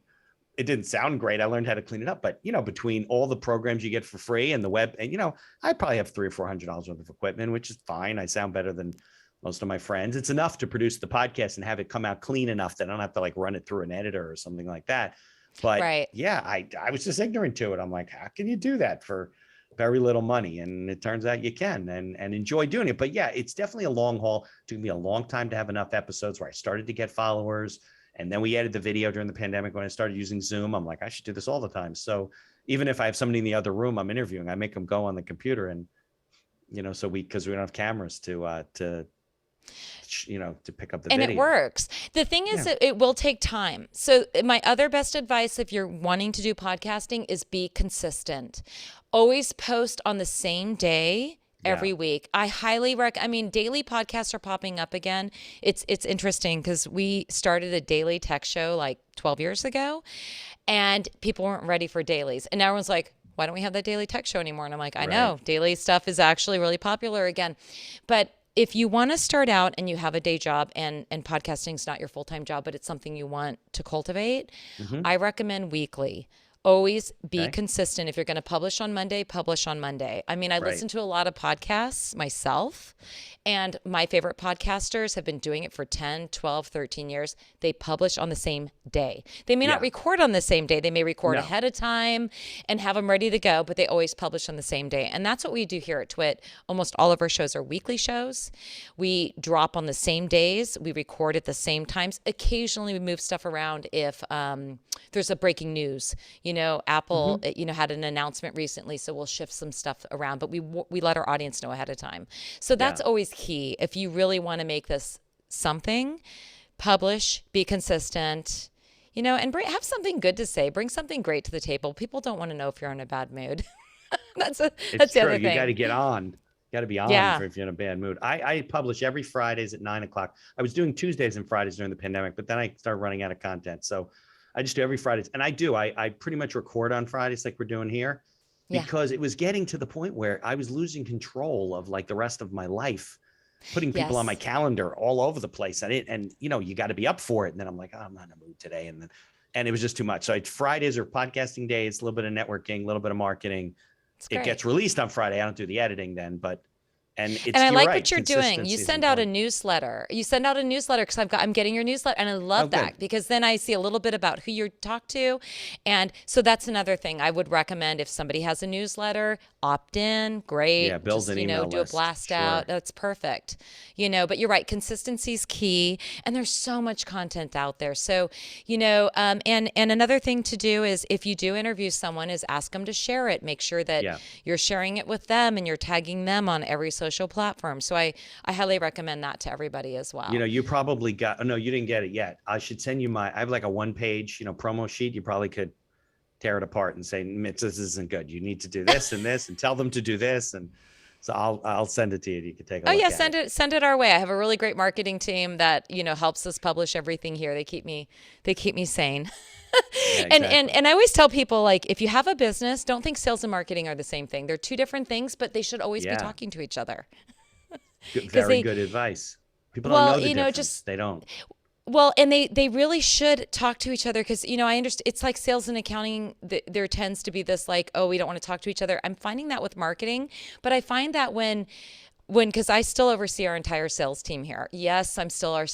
It didn't sound great. I learned how to clean it up, but between all the programs you get for free and the web, and I probably have $300 or $400 worth of equipment, which is fine. I sound better than most of my friends. It's enough to produce the podcast and have it come out clean enough that I don't have to like run it through an editor or something like that. But Right. yeah, I was just ignorant to it. I'm like, how can you do that for very little money? And it turns out you can and enjoy doing it. But yeah, it's definitely a long haul. It took me a long time to have enough episodes where I started to get followers. And then we added the video during the pandemic when I started using Zoom. I'm like, I should do this all the time. So even if I have somebody in the other room I'm interviewing, I make them go on the computer and, because we don't have cameras to pick up the And video. it works. The thing is, it will take time. So my other best advice, if you're wanting to do podcasting, is be consistent. Always post on the same day every week. I highly recommend. Daily podcasts are popping up again. It's interesting because we started a daily tech show like 12 years ago, and people weren't ready for dailies. And now everyone's like, why don't we have that daily tech show anymore? And I'm like, I know, daily stuff is actually really popular again. But if you want to start out and you have a day job and podcasting is not your full-time job, but it's something you want to cultivate, I recommend weekly. Always be consistent. If you're going to publish on Monday, publish on Monday. I mean, I listen to a lot of podcasts myself, and my favorite podcasters have been doing it for 10, 12, 13 years. They publish on the same day. They may not record on the same day. They may record ahead of time and have them ready to go, but they always publish on the same day. And that's what we do here at Twit. Almost all of our shows are weekly shows. We drop on the same days. We record at the same times. Occasionally, we move stuff around if there's a breaking news. Apple, had an announcement recently, so we'll shift some stuff around, but we let our audience know ahead of time. So that's always key. If you really want to make this something, publish, be consistent, and have something good to say. Bring something great to the table. People don't want to know if you're in a bad mood. That's the other thing. You got to get on. Got to be on if you're in a bad mood. I publish every Fridays at 9:00. I was doing Tuesdays and Fridays during the pandemic, but then I started running out of content. So I just do every Fridays. And I pretty much record on Fridays like we're doing here, because it was getting to the point where I was losing control of like the rest of my life, putting people on my calendar all over the place. And you got to be up for it. And then I'm like, oh, I'm not in a mood today. And it was just too much. So Fridays are podcasting days, a little bit of networking, a little bit of marketing. It gets released on Friday. I don't do the editing then, but And I like what you're doing. You send out a newsletter. Because I'm getting your newsletter, and I love that because then I see a little bit about who you talk to, and so that's another thing I would recommend. If somebody has a newsletter, opt in. Great. Yeah, build an email do a blast out. That's perfect. But you're right. Consistency is key, and there's so much content out there. So and another thing to do is if you do interview someone, is ask them to share it. Make sure that you're sharing it with them and you're tagging them on every social platform. So I highly recommend that to everybody as well. You probably got, no, you didn't get it yet. I should send you I have like a 1-page, promo sheet. You probably could tear it apart and say, Mitch, this isn't good. You need to do this and this and tell them to do this. And so I'll send it to you. You can take a look at it. Send it our way. I have a really great marketing team that, helps us publish everything here. They keep me sane. Yeah, exactly. and I always tell people, like, if you have a business, don't think sales and marketing are the same thing. They're two different things, but they should always be talking to each other. Very good advice. People don't know the difference. They don't. Well, and they really should talk to each other because, I understand it's like sales and accounting. There tends to be this like, oh, we don't want to talk to each other. I'm finding that with marketing, but I find that when because I still oversee our entire sales team here. Yes,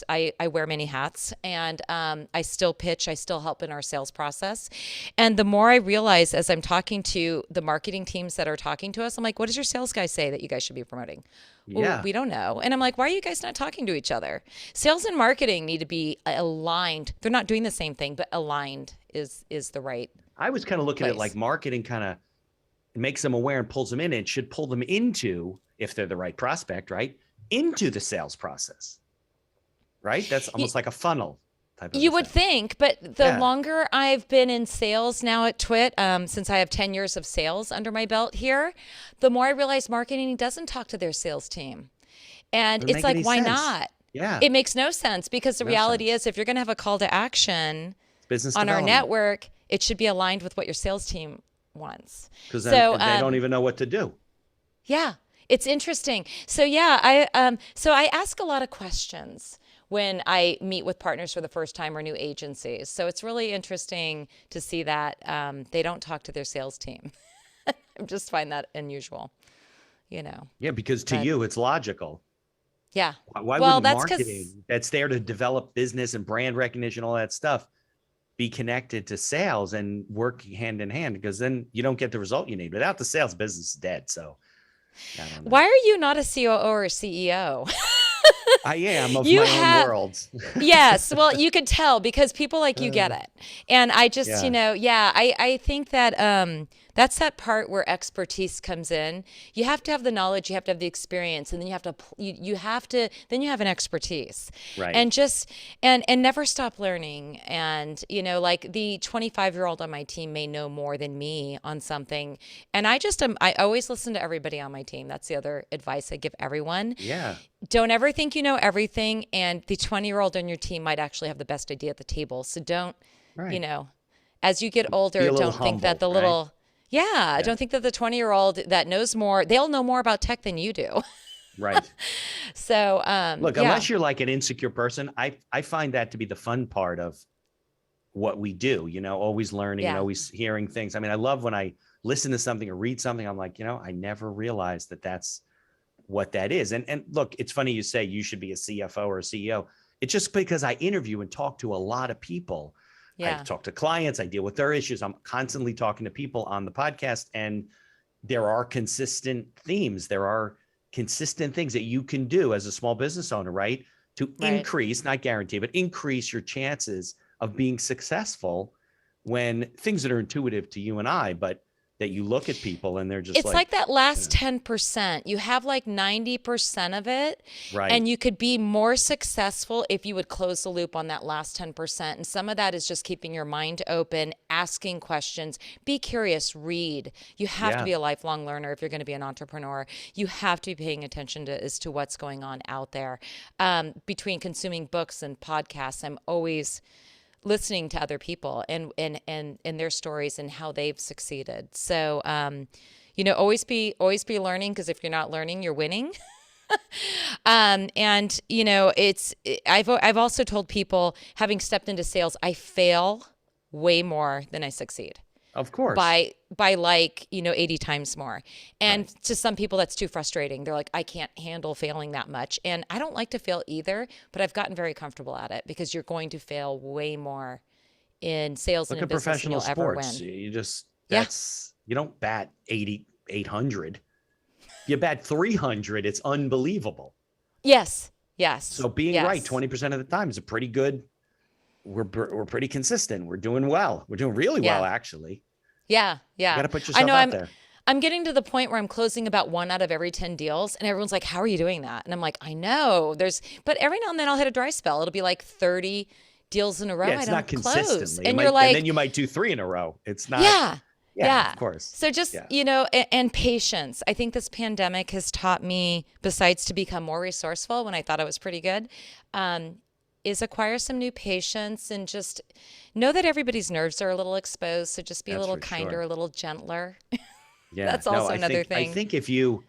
I wear many hats, and I still pitch, I still help in our sales process. And the more I realize as I'm talking to the marketing teams that are talking to us, I'm like, what does your sales guy say that you guys should be promoting? Well, Yeah. we don't know. And I'm like, why are you guys not talking to each other? Sales and marketing need to be aligned. They're not doing the same thing, but aligned is the right I was kind of looking at like place. marketing kind of makes them aware and pulls them in, and should pull them into, if they're the right prospect, right, into the sales process, right? That's almost like a funnel type of a You would thing. think, but the Yeah. longer I've been in sales now at Twit, since I have 10 years of sales under my belt here, the more I realize marketing doesn't talk to their sales team. And Doesn't it's make like, any why sense. not? Yeah. It makes no sense because the No reality sense. is, if you're going to have a call to action It's business on our development, network, it should be aligned with what your sales team wants. because then So, they don't even know what to do. yeah, it's interesting. So yeah, I ask a lot of questions when I meet with partners for the first time or new agencies. So it's really interesting to see that they don't talk to their sales team. I just find that unusual, you know. Yeah, because to But you, it's logical. yeah, Why well, wouldn't that's because marketing, that's there to develop business and brand recognition, all that stuff, be connected to sales and work hand in hand? Because then you don't get the result you need. Without the sales, business is dead. So I don't know. why are you not a COO or a CEO? I am of You my own have world. Yes, well, you could tell because people like you get it. And I just, Yeah. I think that that's that part where expertise comes in. You have to have the knowledge, you have to have the experience, and then you have to you have to then you have an expertise. Right. And just and never stop learning. And like the 25-year-old on my team may know more than me on something. And I always listen to everybody on my team. That's the other advice I give everyone. Yeah. Don't ever think you know everything, and the 20-year-old on your team might actually have the best idea at the table. So don't, you Right. know, as you get Be older, a little don't think that humble, right? Yeah. don't think that the 20-year-old that knows more, they'll know more about tech than you do. Right. So, Look, yeah, unless you're like an insecure person, I find that to be the fun part of what we do, always learning and yeah, always hearing things. I mean, I love when I listen to something or read something, I'm like, I never realized that that's what that is. And look, it's funny you say you should be a CFO or a CEO. It's just because I interview and talk to a lot of people. I yeah. talk to clients, I deal with their issues. I'm constantly talking to people on the podcast, and there are consistent themes. There are consistent things that you can do as a small business owner, right? To Right. increase, not guarantee, but increase your chances of being successful when things that are intuitive to you and I, but that you look at people and they're just It's like, like that last 10%. You have like 90% of it, right. and you could be more successful if you would close the loop on that last 10%. And some of that is just keeping your mind open, asking questions, be curious, read. You have to Yeah. be a lifelong learner if you're going to be an entrepreneur. You have to be paying attention to as to what's going on out there. Between consuming books and podcasts, I'm always listening to other people and their stories and how they've succeeded. So, always be learning, because if you're not learning, you're winning. And I've also told people, having stepped into sales, I fail way more than I succeed Of course. by 80 times more. And Right. to some people that's too frustrating. They're like, I can't handle failing that much. And I don't like to fail either, but I've gotten very comfortable at it, because you're going to fail way more in sales and Look in at business than professional you'll ever sports. win. You just, Yeah. you don't bat 80, 800. If you bat 300, it's unbelievable. Yes. Yes. So being right Yes. 20% of the time is a pretty good, we're pretty consistent. We're doing well. We're doing really well, Yeah. actually. Yeah. You got Yeah. to put I yourself know out there. I'm getting to the point where I'm closing about 1 out of every 10 deals, and everyone's like, how are you doing that? And I'm like, I know but every now and then I'll hit a dry spell. It'll be like 30 deals in a row Yeah, I it's not don't close. consistently. And you're And then like, you might do three in a row. It's not, yeah. yeah, of Yeah. course. So just, Yeah. and patience. I think this pandemic has taught me, besides to become more resourceful when I thought I was pretty good, is acquire some new patience, and just know that everybody's nerves are a little exposed. So just be a That's little for kinder, sure. a little gentler. Yeah. That's No, also another I thing. think if you,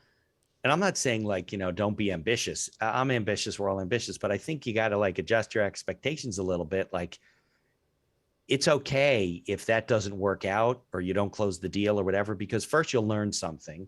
and I'm not saying like, don't be ambitious. I'm ambitious. We're all ambitious, but I think you got to like adjust your expectations a little bit. Like, it's okay if that doesn't work out or you don't close the deal or whatever, because first you'll learn something,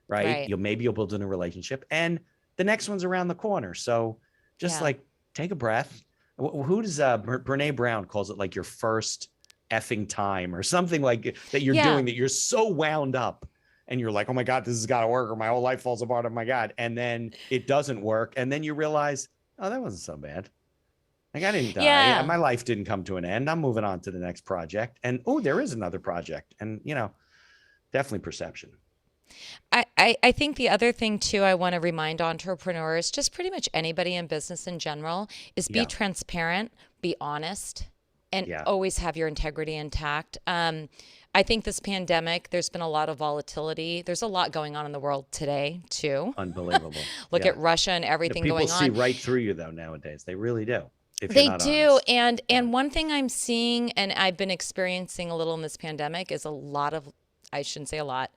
right? Right. Maybe you'll build in a relationship, and the next one's around the corner. So just Yeah. like take a breath. Who does Brene Brown calls it, like your first effing time or something like that you're Yeah. doing, that you're so wound up and you're like, oh my God, this has got to work or my whole life falls apart. Oh my God. And then it doesn't work. And then you realize, oh, that wasn't so bad. Like I didn't die. Yeah. My life didn't come to an end. I'm moving on to the next project. And oh, there is another project. And definitely perception. I think the other thing too, I want to remind entrepreneurs, just pretty much anybody in business in general, is be Yeah. transparent, be honest, and Yeah. always have your integrity intact. I think this pandemic, there's been a lot of volatility. There's a lot going on in the world today too. Unbelievable. Look Yeah. at Russia and everything People going see on. right through you though nowadays. They really do. If you're They not do. honest. And one thing I'm seeing, and I've been experiencing a little in this pandemic, is a lot of, I shouldn't say a lot,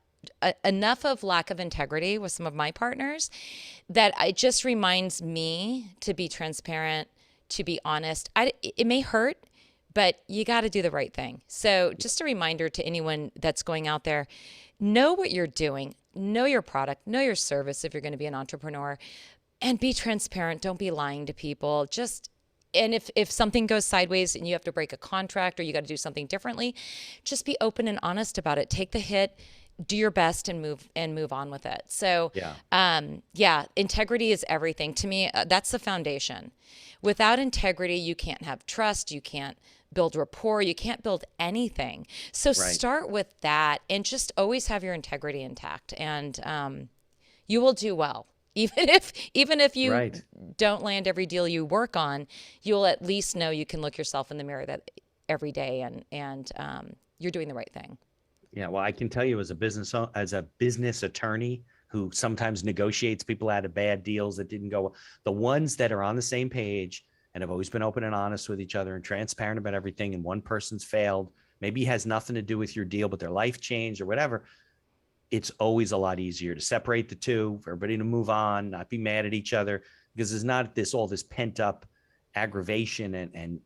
enough of lack of integrity with some of my partners that it just reminds me to be transparent, to be honest. It may hurt, but you got to do the right thing. So just a reminder to anyone that's going out there, know what you're doing, know your product, know your service if you're going to be an entrepreneur, and be transparent. Don't be lying to people. And if something goes sideways and you have to break a contract or you got to do something differently, just be open and honest about it. Take the hit, do your best, and move on with it. So, Yeah. integrity is everything to me. That's the foundation. Without integrity, you can't have trust. You can't build rapport. You can't build anything. So Right. start with that and just always have your integrity intact, and you will do well. Even if you Right. don't land every deal you work on, you'll at least know you can look yourself in the mirror that every day, and you're doing the right thing. Yeah, well, I can tell you as a business attorney who sometimes negotiates people out of bad deals that didn't go, the ones that are on the same page and have always been open and honest with each other and transparent about everything, and one person's failed, maybe has nothing to do with your deal, but their life changed or whatever. It's always a lot easier to separate the two, for everybody to move on, not be mad at each other, because there's not all this pent up aggravation and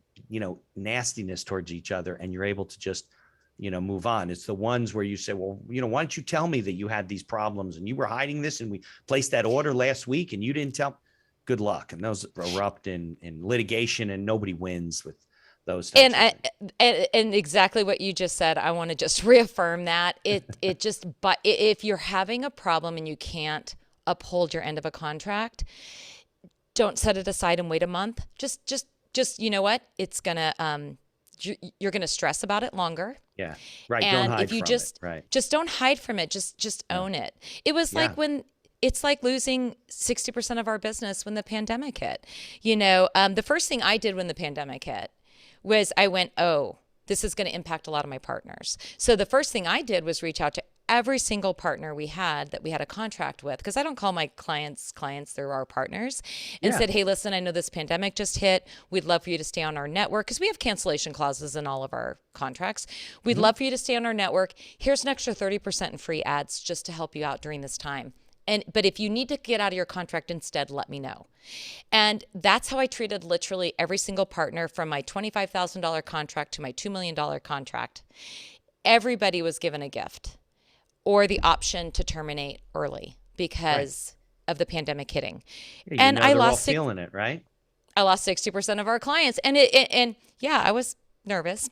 nastiness towards each other, and you're able to just move on. It's the ones where you say, well, why don't you tell me that you had these problems and you were hiding this and we placed that order last week and you didn't tell. Good luck. And those erupt in litigation, and nobody wins with those types And of things. and exactly what you just said, I want to just reaffirm that but if you're having a problem and you can't uphold your end of a contract, don't set it aside and wait a month. Just you know what? It's gonna you're gonna stress about it longer. Yeah. Right. Don't And hide if you from just it. Right. just don't hide from it, just Yeah. own it. It was Yeah. like when it's like losing 60% of our business when the pandemic hit. The first thing I did when the pandemic hit was I went, oh, this is going to impact a lot of my partners. So the first thing I did was reach out to every single partner we had that we had a contract with, because I don't call my clients, they're our partners, and Yeah. said, hey, listen, I know this pandemic just hit. We'd love for you to stay on our network, because we have cancellation clauses in all of our contracts. We'd love for you to stay on our network. Here's an extra 30% in free ads just to help you out during this time. But if you need to get out of your contract instead, let me know. And that's how I treated literally every single partner, from my $25,000 contract to my $2 million contract. Everybody was given a gift or the option to terminate early because of the pandemic hitting. Yeah, And I they're all lost feeling it, right? I lost 60% of our clients, and yeah, I was nervous.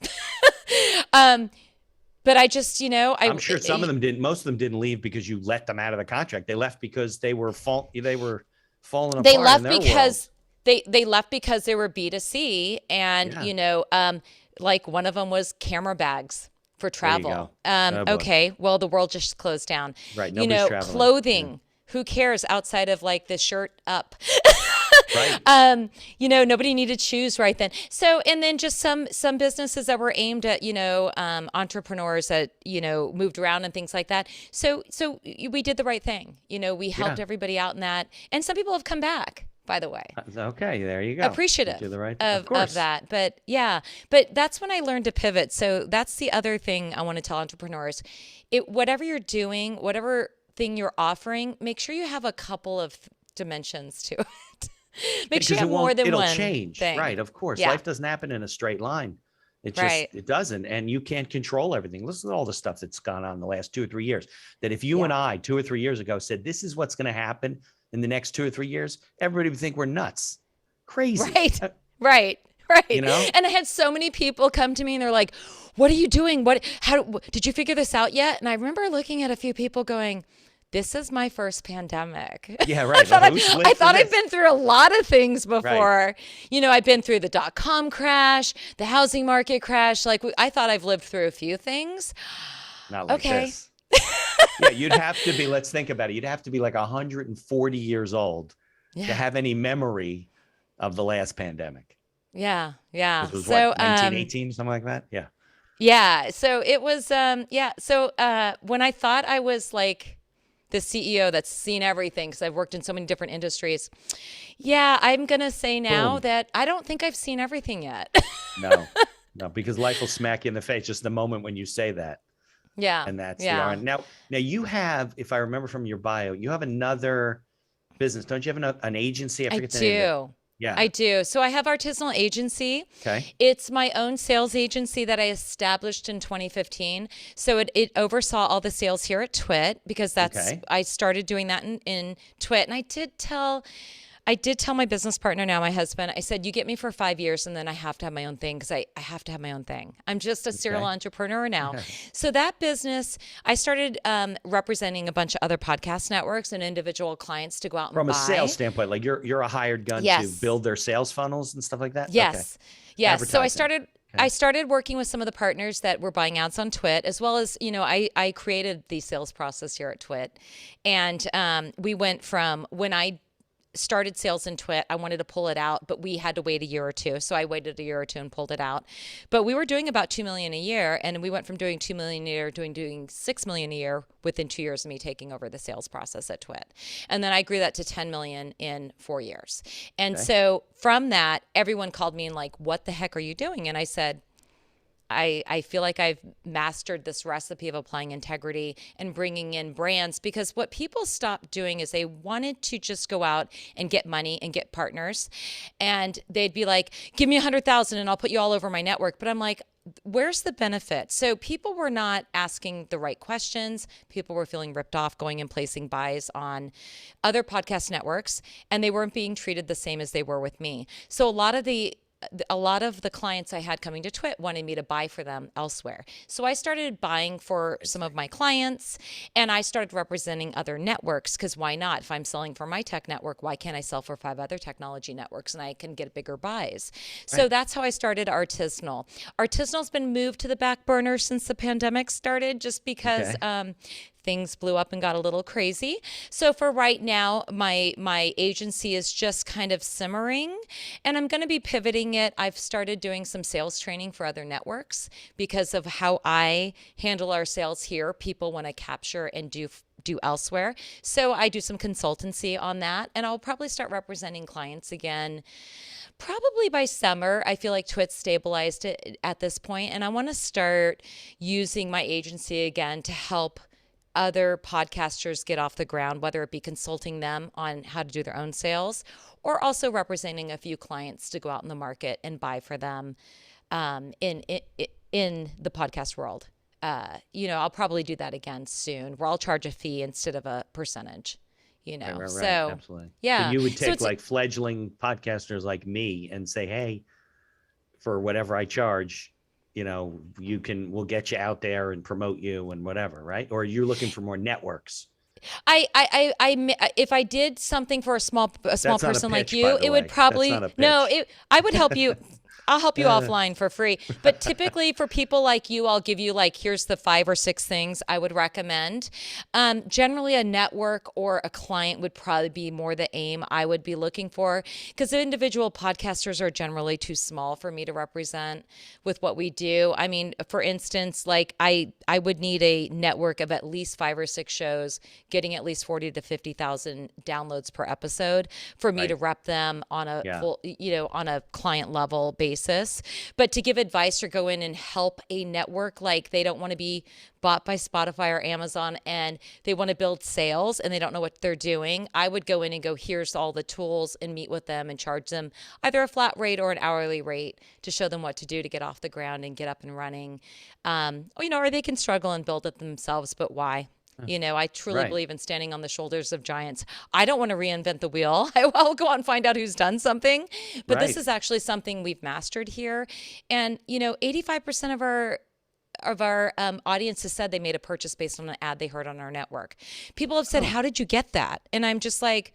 But I just, I'm sure some of them didn't. Most of them didn't leave because you let them out of the contract. They left because they were falling apart. They left in their because world. they left because they were B2C, and Yeah. like one of them was camera bags for There you travel. go. Oh, boy. Okay, well, the world just closed down. Right. Nobody's traveling. Clothing. Who cares outside of like the shirt up? Right. Nobody needed shoes right then. So, and then just some businesses that were aimed at, entrepreneurs that, moved around and things like that. So we did the right thing. We helped Yeah. everybody out in that. And some people have come back, by the way. Okay. There you go. Appreciative Do the right of course. that. But yeah, but that's when I learned to pivot. So that's the other thing I want to tell entrepreneurs. Whatever you're doing, whatever thing you're offering, make sure you have a couple of dimensions to it. Make sure you have more than it'll one change. thing. Right. Of course. Yeah. Life doesn't happen in a straight line. Right. It doesn't. And you can't control everything. Listen to all the stuff that's gone on in the last 2 or 3 years, that if you Yeah. and I 2 or 3 years ago said, this is what's going to happen, in the next 2 or 3 years, everybody would think we're nuts. Crazy. Right. Right. Right. You know? And I had so many people come to me and they're like, what are you doing? How did you figure this out yet? And I remember looking at a few people going, this is my first pandemic. Yeah, right. I thought I'd been through a lot of things before. Right. You know, I've been through the .com crash, the housing market crash. Like I thought I've lived through a few things. Not like this. Yeah, you'd have to be, let's think about it. You'd have to be like 140 years old to have any memory of the last pandemic. Yeah. Yeah. This was what, 1918, something like that? Yeah. Yeah. So it was, So when I thought I was like the CEO that's seen everything, because I've worked in so many different industries. Yeah, I'm going to say now that I don't think I've seen everything yet. No, because life will smack you in the face just the moment when you say that. Yeah. And that's the R. Now you have, if I remember from your bio, you have another business. Don't you have an agency? I forget the name of it. Yeah, I do. So I have artisanal agency. Okay. It's my own sales agency that I established in 2015. So it oversaw all the sales here at Twit, because I started doing that in Twit. And I did tell my business partner, now my husband, I said, you get me for 5 years and then I have to have my own thing, because I have to have my own thing. I'm just a serial entrepreneur now. So that business, I started representing a bunch of other podcast networks and individual clients to go out and From buy. a sales standpoint, like you're a hired gun to build their sales funnels and stuff like that? Yes. Okay. Yes. So I started working with some of the partners that were buying ads on Twit, as well as, I created the sales process here at Twit. And we went from when I started sales in Twit, I wanted to pull it out, but we had to wait a year or two. So I waited a year or two and pulled it out. But we were doing about $2 million a year, and we went from doing $2 million a year doing $6 million a year within 2 years of me taking over the sales process at Twit. And then I grew that to $10 million in 4 years. And so from that, everyone called me and like, what the heck are you doing? And I said, I feel like I've mastered this recipe of applying integrity and bringing in brands, because what people stopped doing is they wanted to just go out and get money and get partners. And they'd be like, give me 100,000 and I'll put you all over my network. But I'm like, where's the benefit? So people were not asking the right questions. People were feeling ripped off, going and placing buys on other podcast networks, and they weren't being treated the same as they were with me. So a lot of the clients I had coming to Twit wanted me to buy for them elsewhere. So I started buying for some of my clients, and I started representing other networks, because why not? If I'm selling for my tech network, why can't I sell for 5 other technology networks and I can get bigger buys? So that's how I started Artisanal. Artisanal's been moved to the back burner since the pandemic started, just because things blew up and got a little crazy. So for right now, my agency is just kind of simmering, and I'm going to be pivoting it. I've started doing some sales training for other networks because of how I handle our sales here. People want to capture and do elsewhere. So I do some consultancy on that, and I'll probably start representing clients again probably by summer. I feel like Twit's stabilized it at this point, and I want to start using my agency again to help other podcasters get off the ground, whether it be consulting them on how to do their own sales, or also representing a few clients to go out in the market and buy for them in the podcast world. I'll probably do that again soon, where I'll charge a fee instead of a percentage. Right. So absolutely. yeah. So you would take like fledgling podcasters like me and say, hey, for whatever I charge, we'll get you out there and promote you and whatever, right? Or you're looking for more networks? If I did something for a small person like you, it would probably I would help you. I'll help you offline for free. But typically for people like you, I'll give you like, here's the 5 or 6 things I would recommend. Generally a network or a client would probably be more the aim I would be looking for, because the individual podcasters are generally too small for me to represent with what we do. I mean, for instance, like I would need a network of at least 5 or 6 shows getting at least 40 to 50,000 downloads per episode for me to rep them on a full, on a client level basis. But to give advice or go in and help a network, like they don't want to be bought by Spotify or Amazon and they want to build sales and they don't know what they're doing, I would go in and go, here's all the tools, and meet with them and charge them either a flat rate or an hourly rate to show them what to do to get off the ground and get up and running. Or they can struggle and build it themselves, but why? I truly Right. believe in standing on the shoulders of giants. I don't want to reinvent the wheel. I'll go out and find out who's done something, but this Right. is actually something we've mastered here. And 85% of our audience has said they made a purchase based on an ad they heard on our network. People have said, Oh, "How did you get that?" And I'm just like,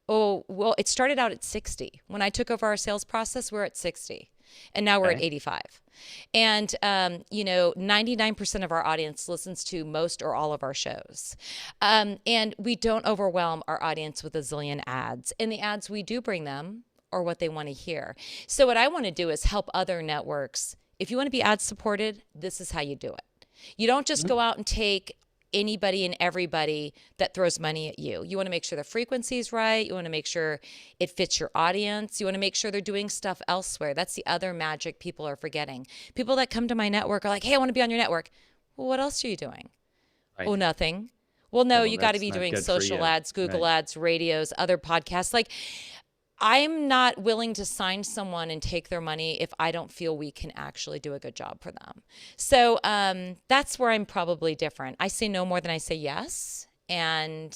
"Oh, well, it started out at 60. When I took over our sales process, we're at 60, and now we're at okay. 85." And 99% of our audience listens to most or all of our shows, and we don't overwhelm our audience with a zillion ads. And the ads we do bring them are what they want to hear. So what I want to do is help other networks. If you want to be ad supported, this is how you do it. You don't just Mhm. go out and take anybody and everybody that throws money at you. You want to make sure the frequency is right. You want to make sure it fits your audience. You want to make sure they're doing stuff elsewhere. That's the other magic people are forgetting. People that come to my network are like, "Hey, I want to be on your network." Well, what else are you doing? Right. Oh, nothing. Well, Yeah, no, well, you got to that's be not doing good for social you. ads, Google Right. ads, radios, other podcasts. Like, I'm not willing to sign someone and take their money if I don't feel we can actually do a good job for them. So that's where I'm probably different. I say no more than I say yes, and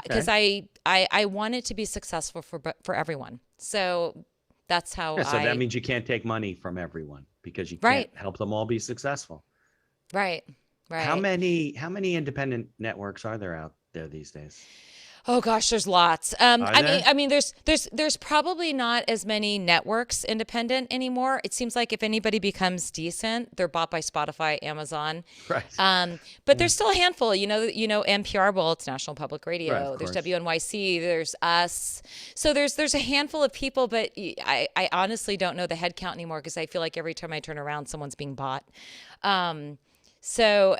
because Okay. I want it to be successful for everyone. So that's how Yeah. So that I means you can't take money from everyone because you can't right, help them all be successful. right, right. How many independent networks are there out there these days? Oh gosh, there's lots. Are there? There's probably not as many networks independent anymore. It seems like if anybody becomes decent, they're bought by Spotify, Amazon. Right. But Yeah. there's still a handful. NPR. Well, it's National Public Right. Of Radio. There's course. WNYC. There's us. So there's a handful of people, but I honestly don't know the head count anymore because I feel like every time I turn around, someone's being bought. Um, so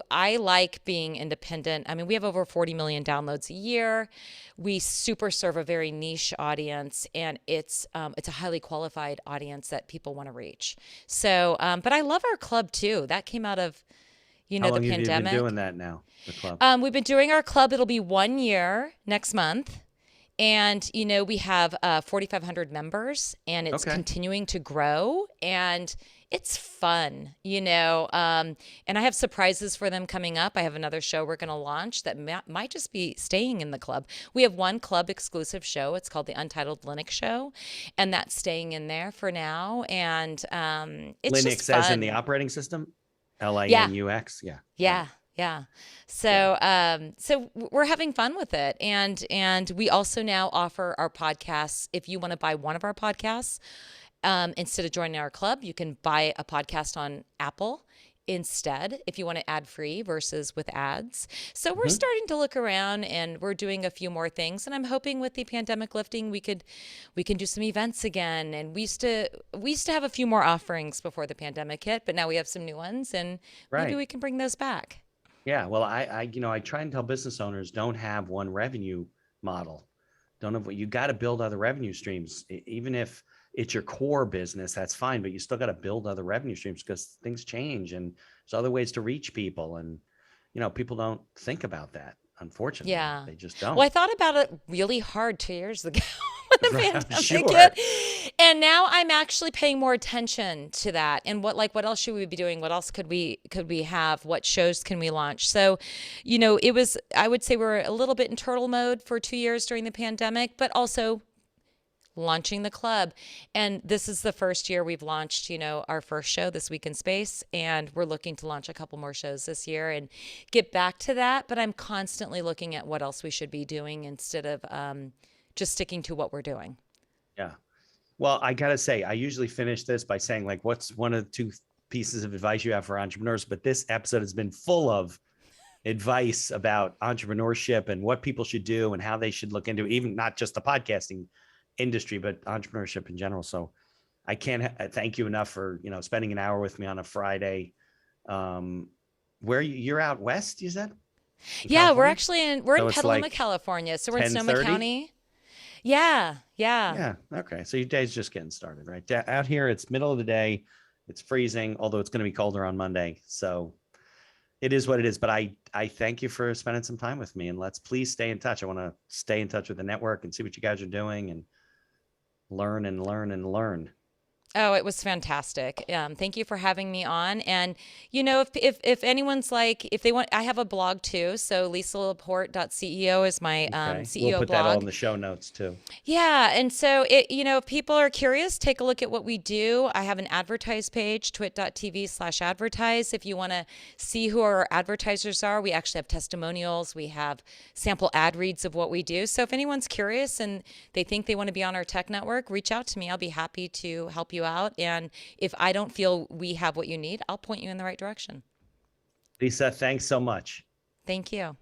I like being independent. I mean, we have over 40 million downloads a year. We super serve a very niche audience, and it's a highly qualified audience that people want to reach. So, but I love our club too. That came out of How the long have you been doing pandemic. that now? The club. We've been doing our club. It'll be 1 year next month. And, we have 4,500 members and it's Okay. continuing to grow and it's fun, and I have surprises for them coming up. I have another show we're going to launch that might just be staying in the club. We have one club exclusive show. It's called the Untitled Linux Show. And that's staying in there for now. And it's just Linux as in the fun. operating system? Yeah. Linux. Yeah. Right. Yeah, yeah. Yeah. So we're having fun with it, and we also now offer our podcasts. If you want to buy one of our podcasts, instead of joining our club, you can buy a podcast on Apple instead if you want it ad free versus with ads. So we're Hmm. starting to look around and we're doing a few more things. And I'm hoping with the pandemic lifting, we can do some events again. And we used to have a few more offerings before the pandemic hit, but now we have some new ones and maybe Right. we can bring those back. Yeah. Well, I try and tell business owners don't have one revenue model. Don't have you got to build other revenue streams, even if it's your core business, that's fine, but you still got to build other revenue streams because things change and there's other ways to reach people. And, people don't think about that. Unfortunately, Yeah. they just Well, I don't. thought about it really hard 2 years ago when the Right. pandemic Sure. hit. And now I'm actually paying more attention to that and what else should we be doing? What else could we have? What shows can we launch? So, I would say we're a little bit in turtle mode for 2 years during the pandemic, but also launching the club. And this is the first year we've launched, our first show, This Week in Space. And we're looking to launch a couple more shows this year and get back to that. But I'm constantly looking at what else we should be doing instead of just sticking to what we're doing. Yeah. Well, I got to say, I usually finish this by saying, like, what's one of the two pieces of advice you have for entrepreneurs? But this episode has been full of advice about entrepreneurship and what people should do and how they should look into it, even not just the podcasting industry, but entrepreneurship in general. So I can't thank you enough for, spending an hour with me on a Friday. Where you're out west, you said, in Yeah, California? we're in So it's Petaluma, like California. So we're in Sonoma 10:30. County. Yeah, yeah. Yeah. Okay. So your day's just getting started, right? Out here, it's middle of the day. It's freezing, although it's going to be colder on Monday. So it is what it is. But I thank you for spending some time with me, and let's please stay in touch. I want to stay in touch with the network and see what you guys are doing and learn and learn and learn. Oh, it was fantastic. Thank you for having me on. And if anyone's like, if they want, I have a blog too. So lisalaporte.ceo is my Okay. We'll CEO put that all blog. in the show notes too. Yeah, and so if people are curious, take a look at what we do. I have an advertise page, twit.tv/advertise. If you want to see who our advertisers are, we actually have testimonials. We have sample ad reads of what we do. So if anyone's curious and they think they want to be on our tech network, reach out to me. I'll be happy to help you out. And if I don't feel we have what you need, I'll point you in the right direction. Lisa, thanks so much. Thank you.